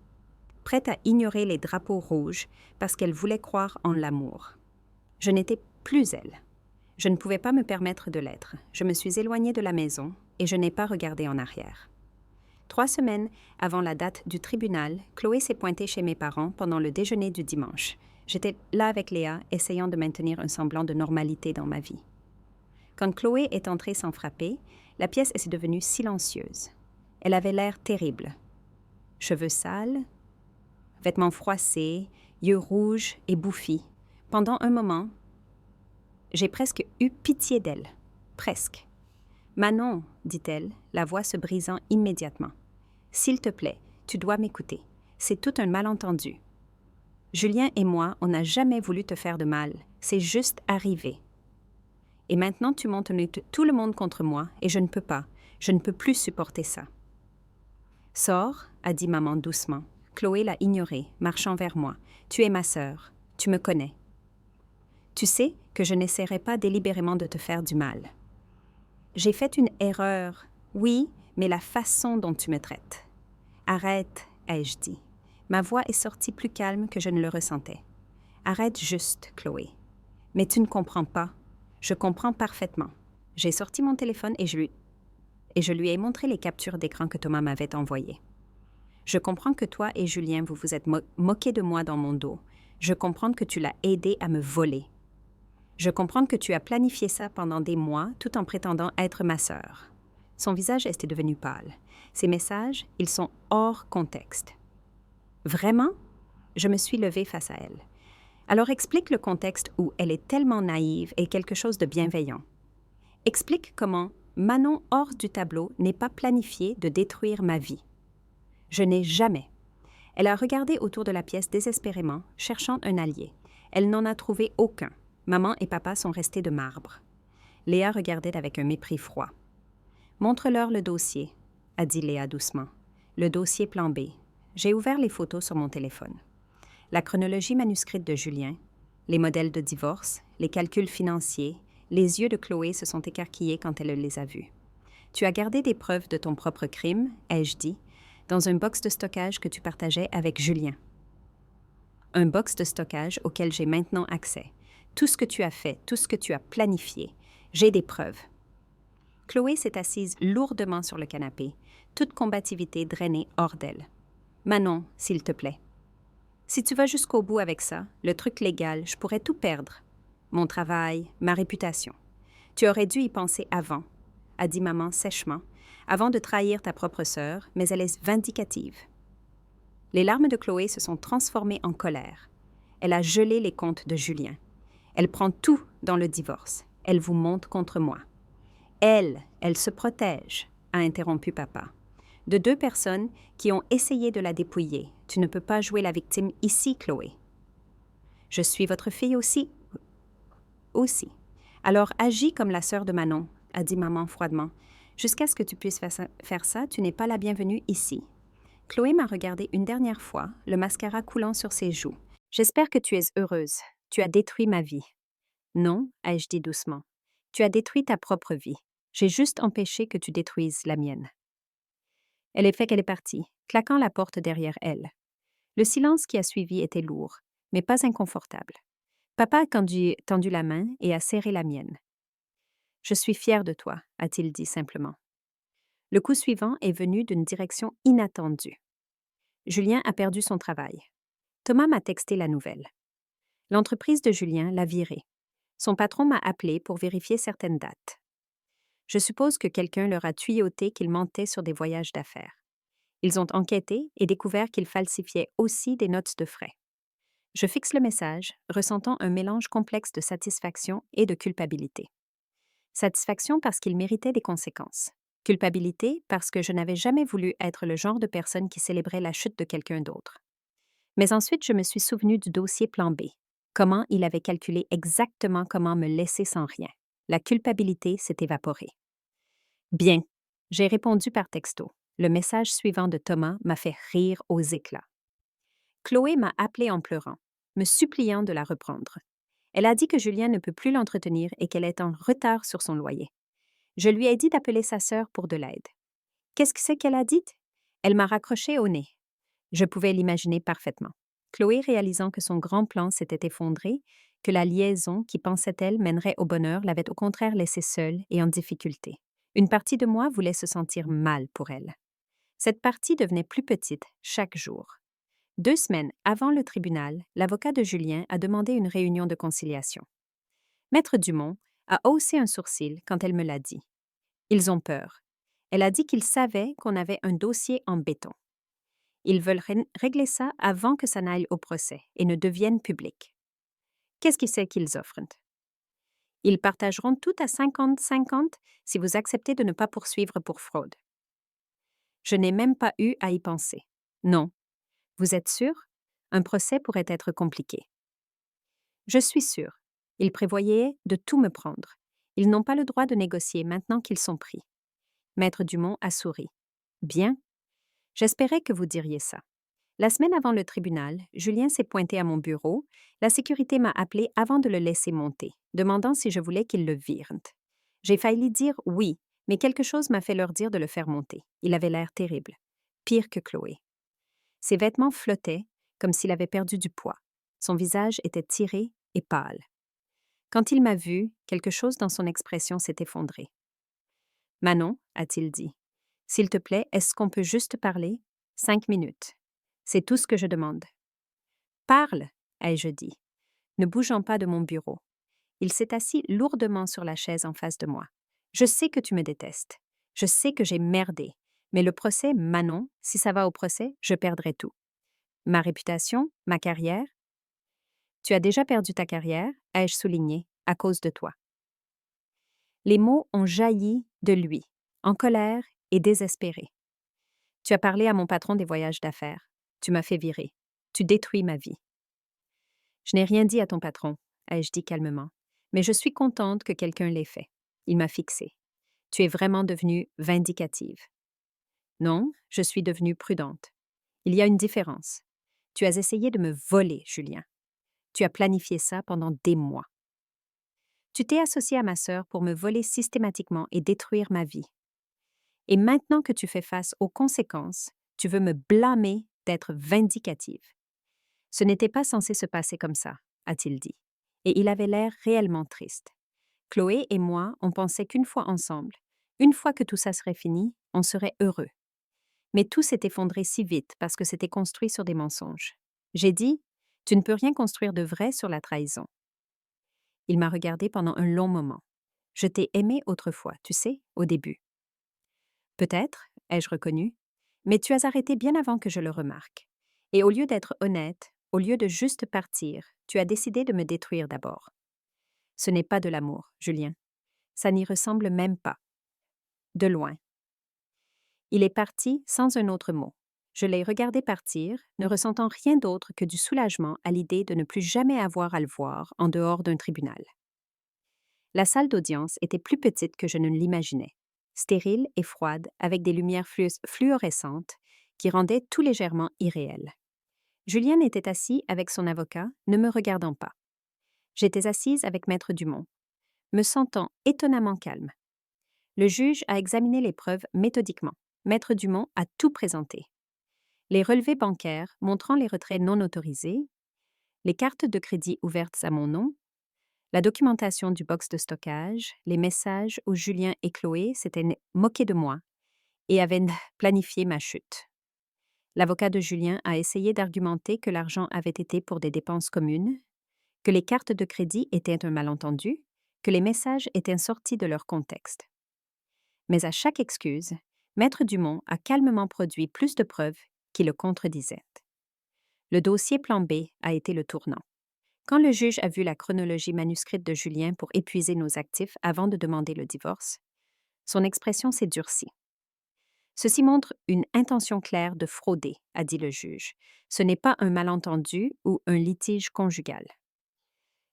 prête à ignorer les drapeaux rouges parce qu'elle voulait croire en l'amour. Je n'étais plus elle. Je ne pouvais pas me permettre de l'être. Je me suis éloignée de la maison et je n'ai pas regardé en arrière. 3 semaines avant la date du tribunal, Chloé s'est pointée chez mes parents pendant le déjeuner du dimanche. J'étais là avec Léa, essayant de maintenir un semblant de normalité dans ma vie. Quand Chloé est entrée sans frapper, la pièce est devenue silencieuse. Elle avait l'air terrible. Cheveux sales, vêtements froissés, yeux rouges et bouffis. Pendant un moment, j'ai presque eu pitié d'elle. Presque. « Manon, » dit-elle, la voix se brisant immédiatement. « S'il te plaît, tu dois m'écouter. C'est tout un malentendu. Julien et moi, on n'a jamais voulu te faire de mal. C'est juste arrivé. Et maintenant, tu montes tout le monde contre moi et je ne peux pas. Je ne peux plus supporter ça. » « Sors, » a dit maman doucement. Chloé l'a ignorée, marchant vers moi. « Tu es ma sœur. Tu me connais. Tu sais que je n'essaierai pas délibérément de te faire du mal. J'ai fait une erreur, oui, mais la façon dont tu me traites. Arrête, ai-je dit. Ma voix est sortie plus calme que je ne le ressentais. Arrête juste, Chloé. Mais tu ne comprends pas. Je comprends parfaitement. J'ai sorti mon téléphone et je lui ai montré les captures d'écran que Thomas m'avait envoyées. Je comprends que toi et Julien, vous vous êtes moqués de moi dans mon dos. Je comprends que tu l'as aidé à me voler. Je comprends que tu as planifié ça pendant des mois tout en prétendant être ma sœur. Son visage était devenu pâle. Ces messages, ils sont hors contexte. Vraiment? Je me suis levée face à elle. Alors explique le contexte où elle est tellement naïve et quelque chose de bienveillant. Explique comment Manon hors du tableau n'est pas planifié de détruire ma vie. Je n'ai jamais. Elle a regardé autour de la pièce désespérément, cherchant un allié. Elle n'en a trouvé aucun. Maman et papa sont restés de marbre. Léa regardait avec un mépris froid. « Montre-leur le dossier, » a dit Léa doucement. « Le dossier Plan B. » J'ai ouvert les photos sur mon téléphone. La chronologie manuscrite de Julien, les modèles de divorce, les calculs financiers, les yeux de Chloé se sont écarquillés quand elle les a vus. « Tu as gardé des preuves de ton propre crime, » ai-je dit, dans un box de stockage que tu partageais avec Julien. Un box de stockage auquel j'ai maintenant accès. Tout ce que tu as fait, tout ce que tu as planifié, j'ai des preuves. Chloé s'est assise lourdement sur le canapé, toute combativité drainée hors d'elle. « Manon, s'il te plaît. Si tu vas jusqu'au bout avec ça, le truc légal, je pourrais tout perdre. Mon travail, ma réputation. Tu aurais dû y penser avant, » a dit maman sèchement, avant de trahir ta propre sœur, mais elle est vindicative. Les larmes de Chloé se sont transformées en colère. Elle a gelé les comptes de Julien. Elle prend tout dans le divorce. Elle vous monte contre moi. Elle se protège, a interrompu papa. De 2 personnes qui ont essayé de la dépouiller. Tu ne peux pas jouer la victime ici, Chloé. Je suis votre fille aussi. Aussi. Alors agis comme la sœur de Manon, a dit maman froidement. Jusqu'à ce que tu puisses faire ça, tu n'es pas la bienvenue ici. Chloé m'a regardé une dernière fois, le mascara coulant sur ses joues. J'espère que tu es heureuse. Tu as détruit ma vie. Non, ai-je dit doucement. Tu as détruit ta propre vie. J'ai juste empêché que tu détruises la mienne. Elle est fait qu'elle est partie, claquant la porte derrière elle. Le silence qui a suivi était lourd, mais pas inconfortable. Papa a tendu la main et a serré la mienne. « Je suis fière de toi », a-t-il dit simplement. Le coup suivant est venu d'une direction inattendue. Julien a perdu son travail. Thomas m'a texté la nouvelle. L'entreprise de Julien l'a viré. Son patron m'a appelé pour vérifier certaines dates. Je suppose que quelqu'un leur a tuyauté qu'il mentait sur des voyages d'affaires. Ils ont enquêté et découvert qu'il falsifiait aussi des notes de frais. Je fixe le message, ressentant un mélange complexe de satisfaction et de culpabilité. Satisfaction parce qu'il méritait des conséquences. Culpabilité parce que je n'avais jamais voulu être le genre de personne qui célébrait la chute de quelqu'un d'autre. Mais ensuite, je me suis souvenu du dossier plan B. Comment il avait calculé exactement comment me laisser sans rien. La culpabilité s'est évaporée. Bien, j'ai répondu par texto. Le message suivant de Thomas m'a fait rire aux éclats. Chloé m'a appelé en pleurant, me suppliant de la reprendre. Elle a dit que Julien ne peut plus l'entretenir et qu'elle est en retard sur son loyer. Je lui ai dit d'appeler sa sœur pour de l'aide. Qu'est-ce que c'est qu'elle a dit? Elle m'a raccroché au nez. Je pouvais l'imaginer parfaitement. Chloé, réalisant que son grand plan s'était effondré, que la liaison qui, pensait-elle, mènerait au bonheur, l'avait au contraire laissée seule et en difficulté. Une partie de moi voulait se sentir mal pour elle. Cette partie devenait plus petite chaque jour. 2 semaines avant le tribunal, l'avocat de Julien a demandé une réunion de conciliation. Maître Dumont a haussé un sourcil quand elle me l'a dit. Ils ont peur. Elle a dit qu'ils savaient qu'on avait un dossier en béton. Ils veulent régler ça avant que ça n'aille au procès et ne devienne public. Qu'est-ce qui c'est qu'ils offrent? Ils partageront tout à 50-50 si vous acceptez de ne pas poursuivre pour fraude. Je n'ai même pas eu à y penser. Non. Vous êtes sûr? Un procès pourrait être compliqué. Je suis sûre. Ils prévoyaient de tout me prendre. Ils n'ont pas le droit de négocier maintenant qu'ils sont pris. Maître Dumont a souri. Bien. J'espérais que vous diriez ça. La semaine avant le tribunal, Julien s'est pointé à mon bureau. La sécurité m'a appelé avant de le laisser monter, demandant si je voulais qu'ils le virent. J'ai failli dire oui, mais quelque chose m'a fait leur dire de le faire monter. Il avait l'air terrible. Pire que Chloé. Ses vêtements flottaient, comme s'il avait perdu du poids. Son visage était tiré et pâle. Quand il m'a vu, quelque chose dans son expression s'est effondré. « Manon, a-t-il dit, s'il te plaît, est-ce qu'on peut juste parler? 5 minutes. C'est tout ce que je demande. »« Parle, ai-je dit, ne bougeant pas de mon bureau. Il s'est assis lourdement sur la chaise en face de moi. « Je sais que tu me détestes. Je sais que j'ai merdé. Mais le procès, Manon, si ça va au procès, je perdrai tout. Ma réputation, ma carrière. Tu as déjà perdu ta carrière, ai-je souligné, à cause de toi. » Les mots ont jailli de lui, en colère et désespéré. « Tu as parlé à mon patron des voyages d'affaires. Tu m'as fait virer. Tu détruis ma vie. »« Je n'ai rien dit à ton patron, ai-je dit calmement, mais je suis contente que quelqu'un l'ait fait. Il m'a fixée. Tu es vraiment devenue vindicative. » « Non, je suis devenue prudente. Il y a une différence. Tu as essayé de me voler, Julien. Tu as planifié ça pendant des mois. Tu t'es associé à ma sœur pour me voler systématiquement et détruire ma vie. Et maintenant que tu fais face aux conséquences, tu veux me blâmer d'être vindicative. Ce n'était pas censé se passer comme ça, a-t-il dit. Et il avait l'air réellement triste. Chloé et moi, on pensait qu'une fois ensemble, une fois que tout ça serait fini, on serait heureux. Mais tout s'est effondré si vite parce que c'était construit sur des mensonges. J'ai dit, tu ne peux rien construire de vrai sur la trahison. Il m'a regardé pendant un long moment. Je t'ai aimé autrefois, tu sais, au début. Peut-être, ai-je reconnu, mais tu as arrêté bien avant que je le remarque. Et au lieu d'être honnête, au lieu de juste partir, tu as décidé de me détruire d'abord. Ce n'est pas de l'amour, Julien. Ça n'y ressemble même pas. De loin. Il est parti sans un autre mot. Je l'ai regardé partir, ne ressentant rien d'autre que du soulagement à l'idée de ne plus jamais avoir à le voir en dehors d'un tribunal. La salle d'audience était plus petite que je ne l'imaginais, stérile et froide avec des lumières fluorescentes qui rendaient tout légèrement irréel. Julien était assis avec son avocat, ne me regardant pas. J'étais assise avec Maître Dumont, me sentant étonnamment calme. Le juge a examiné les preuves méthodiquement. Maître Dumont a tout présenté. Les relevés bancaires montrant les retraits non autorisés, les cartes de crédit ouvertes à mon nom, la documentation du box de stockage, les messages où Julien et Chloé s'étaient moqués de moi et avaient planifié ma chute. L'avocat de Julien a essayé d'argumenter que l'argent avait été pour des dépenses communes, que les cartes de crédit étaient un malentendu, que les messages étaient sortis de leur contexte. Mais à chaque excuse, Maître Dumont a calmement produit plus de preuves qui le contredisaient. Le dossier plan B a été le tournant. Quand le juge a vu la chronologie manuscrite de Julien pour épuiser nos actifs avant de demander le divorce, son expression s'est durcie. Ceci montre une intention claire de frauder, a dit le juge. Ce n'est pas un malentendu ou un litige conjugal.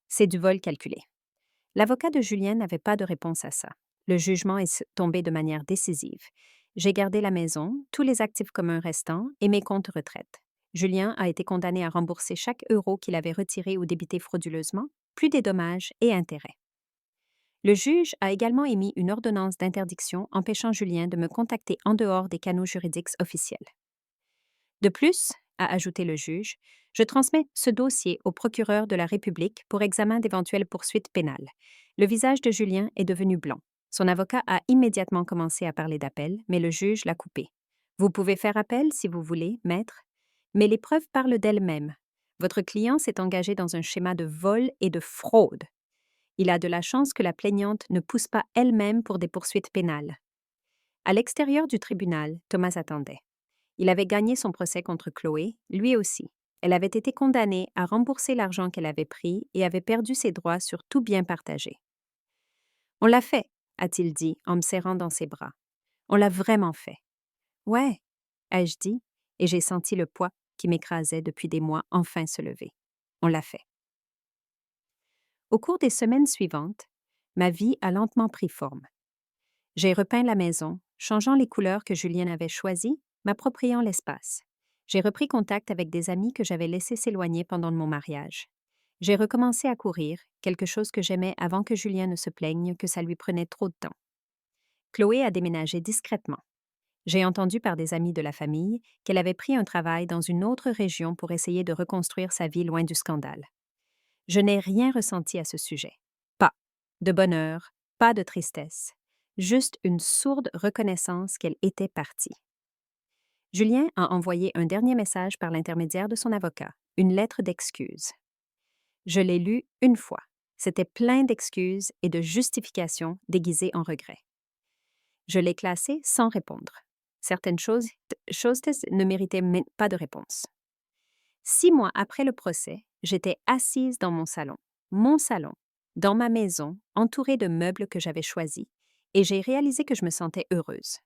C'est du vol calculé. L'avocat de Julien n'avait pas de réponse à ça. Le jugement est tombé de manière décisive. J'ai gardé la maison, tous les actifs communs restants et mes comptes retraite. Julien a été condamné à rembourser chaque euro qu'il avait retiré ou débité frauduleusement, plus des dommages et intérêts. Le juge a également émis une ordonnance d'interdiction empêchant Julien de me contacter en dehors des canaux juridiques officiels. De plus, a ajouté le juge, je transmets ce dossier au procureur de la République pour examen d'éventuelles poursuites pénales. Le visage de Julien est devenu blanc. Son avocat a immédiatement commencé à parler d'appel, mais le juge l'a coupé. Vous pouvez faire appel si vous voulez, maître, mais les preuves parlent d'elles-mêmes. Votre client s'est engagé dans un schéma de vol et de fraude. Il a de la chance que la plaignante ne pousse pas elle-même pour des poursuites pénales. À l'extérieur du tribunal, Thomas attendait. Il avait gagné son procès contre Chloé, lui aussi. Elle avait été condamnée à rembourser l'argent qu'elle avait pris et avait perdu ses droits sur tout bien partagé. « On l'a fait, » a-t-il dit en me serrant dans ses bras. « On l'a vraiment fait. »« Ouais, » ai-je dit, et j'ai senti le poids qui m'écrasait depuis des mois enfin se lever. On l'a fait. Au cours des semaines suivantes, ma vie a lentement pris forme. J'ai repeint la maison, changeant les couleurs que Julien avait choisies, m'appropriant l'espace. J'ai repris contact avec des amis que j'avais laissés s'éloigner pendant mon mariage. J'ai recommencé à courir, quelque chose que j'aimais avant que Julien ne se plaigne que ça lui prenait trop de temps. Chloé a déménagé discrètement. J'ai entendu par des amis de la famille qu'elle avait pris un travail dans une autre région pour essayer de reconstruire sa vie loin du scandale. Je n'ai rien ressenti à ce sujet. Pas de bonheur, pas de tristesse, juste une sourde reconnaissance qu'elle était partie. Julien a envoyé un dernier message par l'intermédiaire de son avocat, une lettre d'excuse. Je l'ai lue une fois. C'était plein d'excuses et de justifications déguisées en regrets. Je l'ai classée sans répondre. Certaines choses ne méritaient pas de réponse. 6 mois après le procès, j'étais assise dans mon salon, dans ma maison, entourée de meubles que j'avais choisis, et j'ai réalisé que je me sentais heureuse.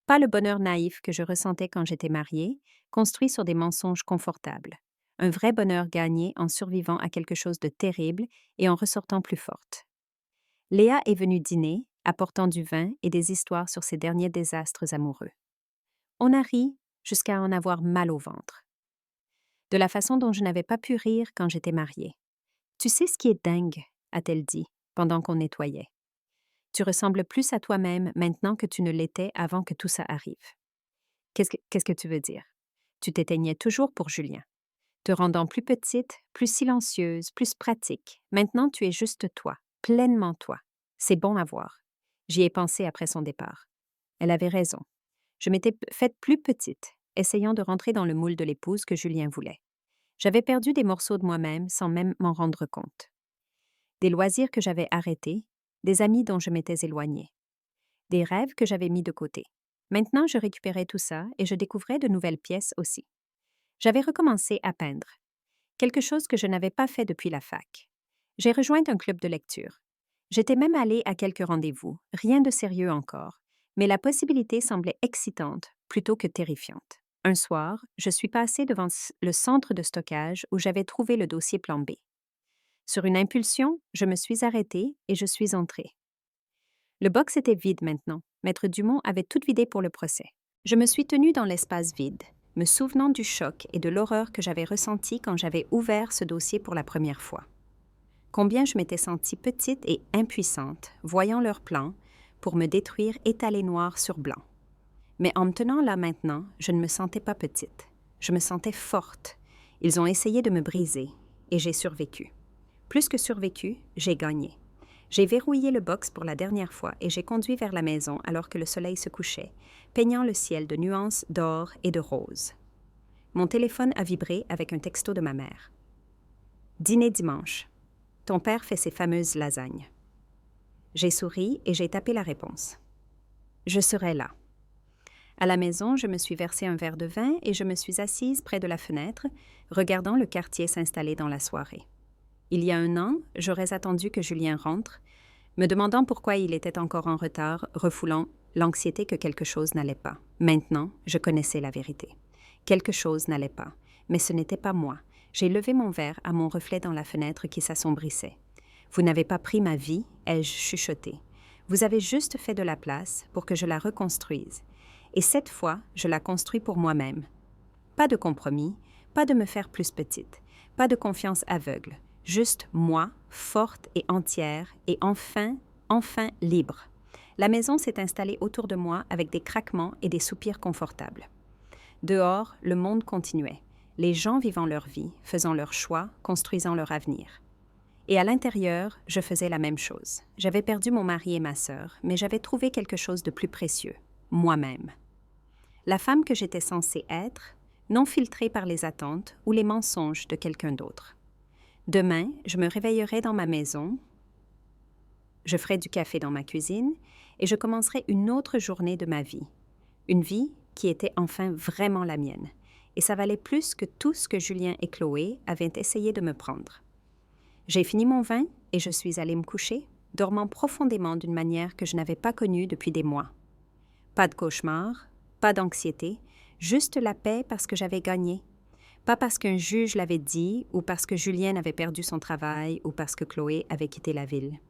Pas le bonheur naïf que je ressentais quand j'étais mariée, construit sur des mensonges confortables. Un vrai bonheur gagné en survivant à quelque chose de terrible et en ressortant plus forte. Léa est venue dîner, apportant du vin et des histoires sur ses derniers désastres amoureux. On a ri jusqu'à en avoir mal au ventre. De la façon dont je n'avais pas pu rire quand j'étais mariée. « Tu sais ce qui est dingue ?» a-t-elle dit, pendant qu'on nettoyait. « Tu ressembles plus à toi-même maintenant que tu ne l'étais avant que tout ça arrive. » Qu'est-ce que tu veux dire? Tu t'éteignais toujours pour Julien. Te rendant plus petite, plus silencieuse, plus pratique. Maintenant, tu es juste toi, pleinement toi. C'est bon à voir. J'y ai pensé après son départ. Elle avait raison. Je m'étais faite plus petite, essayant de rentrer dans le moule de l'épouse que Julien voulait. J'avais perdu des morceaux de moi-même sans même m'en rendre compte. Des loisirs que j'avais arrêtés, des amis dont je m'étais éloignée. Des rêves que j'avais mis de côté. Maintenant, je récupérais tout ça et je découvrais de nouvelles pièces aussi. J'avais recommencé à peindre. quelque chose que je n'avais pas fait depuis la fac. J'ai rejoint un club de lecture. J'étais même allée à quelques rendez-vous, rien de sérieux encore, mais la possibilité semblait excitante plutôt que terrifiante. Un soir, je suis passée devant le centre de stockage où j'avais trouvé le dossier plan B. Sur une impulsion, je me suis arrêtée et je suis entrée. Le box était vide maintenant. Maître Dumont avait tout vidé pour le procès. Je me suis tenue dans l'espace vide, me souvenant du choc et de l'horreur que j'avais ressenti quand j'avais ouvert ce dossier pour la première fois. Combien je m'étais sentie petite et impuissante, voyant leur plan, pour me détruire étalé noir sur blanc. Mais en me tenant là maintenant, je ne me sentais pas petite. Je me sentais forte. Ils ont essayé de me briser, et j'ai survécu. Plus que survécu, j'ai gagné. J'ai verrouillé le box pour la dernière fois et j'ai conduit vers la maison alors que le soleil se couchait, peignant le ciel de nuances d'or et de rose. Mon téléphone a vibré avec un texto de ma mère. « Dîner dimanche. Ton père fait ses fameuses lasagnes. » J'ai souri et j'ai tapé la réponse. Je serai là. À la maison, je me suis versé un verre de vin et je me suis assise près de la fenêtre, regardant le quartier s'installer dans la soirée. Il y a 1 an, j'aurais attendu que Julien rentre, me demandant pourquoi il était encore en retard, refoulant l'anxiété que quelque chose n'allait pas. Maintenant, je connaissais la vérité. Quelque chose n'allait pas, mais ce n'était pas moi. J'ai levé mon verre à mon reflet dans la fenêtre qui s'assombrissait. « Vous n'avez pas pris ma vie, » ai-je chuchoté. « Vous avez juste fait de la place pour que je la reconstruise. Et cette fois, je la construis pour moi-même. Pas de compromis, pas de me faire plus petite, pas de confiance aveugle. Juste moi, forte et entière, et enfin libre. » La maison s'est installée autour de moi avec des craquements et des soupirs confortables. Dehors, le monde continuait. Les gens vivant leur vie, faisant leurs choix, construisant leur avenir. Et à l'intérieur, je faisais la même chose. J'avais perdu mon mari et ma sœur, mais j'avais trouvé quelque chose de plus précieux, moi-même. La femme que j'étais censée être, non filtrée par les attentes ou les mensonges de quelqu'un d'autre. Demain, je me réveillerai dans ma maison, je ferai du café dans ma cuisine et je commencerai une autre journée de ma vie. Une vie qui était enfin vraiment la mienne. Et ça valait plus que tout ce que Julien et Chloé avaient essayé de me prendre. J'ai fini mon vin et je suis allée me coucher, dormant profondément d'une manière que je n'avais pas connue depuis des mois. Pas de cauchemar, pas d'anxiété, juste la paix parce que j'avais gagné. Pas parce qu'un juge l'avait dit, ou parce que Julien avait perdu son travail, ou parce que Chloé avait quitté la ville.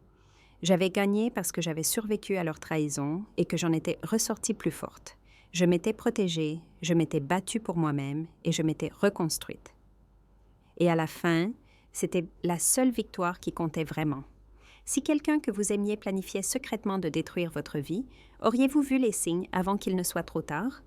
J'avais gagné parce que j'avais survécu à leur trahison et que j'en étais ressortie plus forte. Je m'étais protégée, je m'étais battue pour moi-même et je m'étais reconstruite. Et à la fin, c'était la seule victoire qui comptait vraiment. Si quelqu'un que vous aimiez planifiait secrètement de détruire votre vie, auriez-vous vu les signes avant qu'il ne soit trop tard?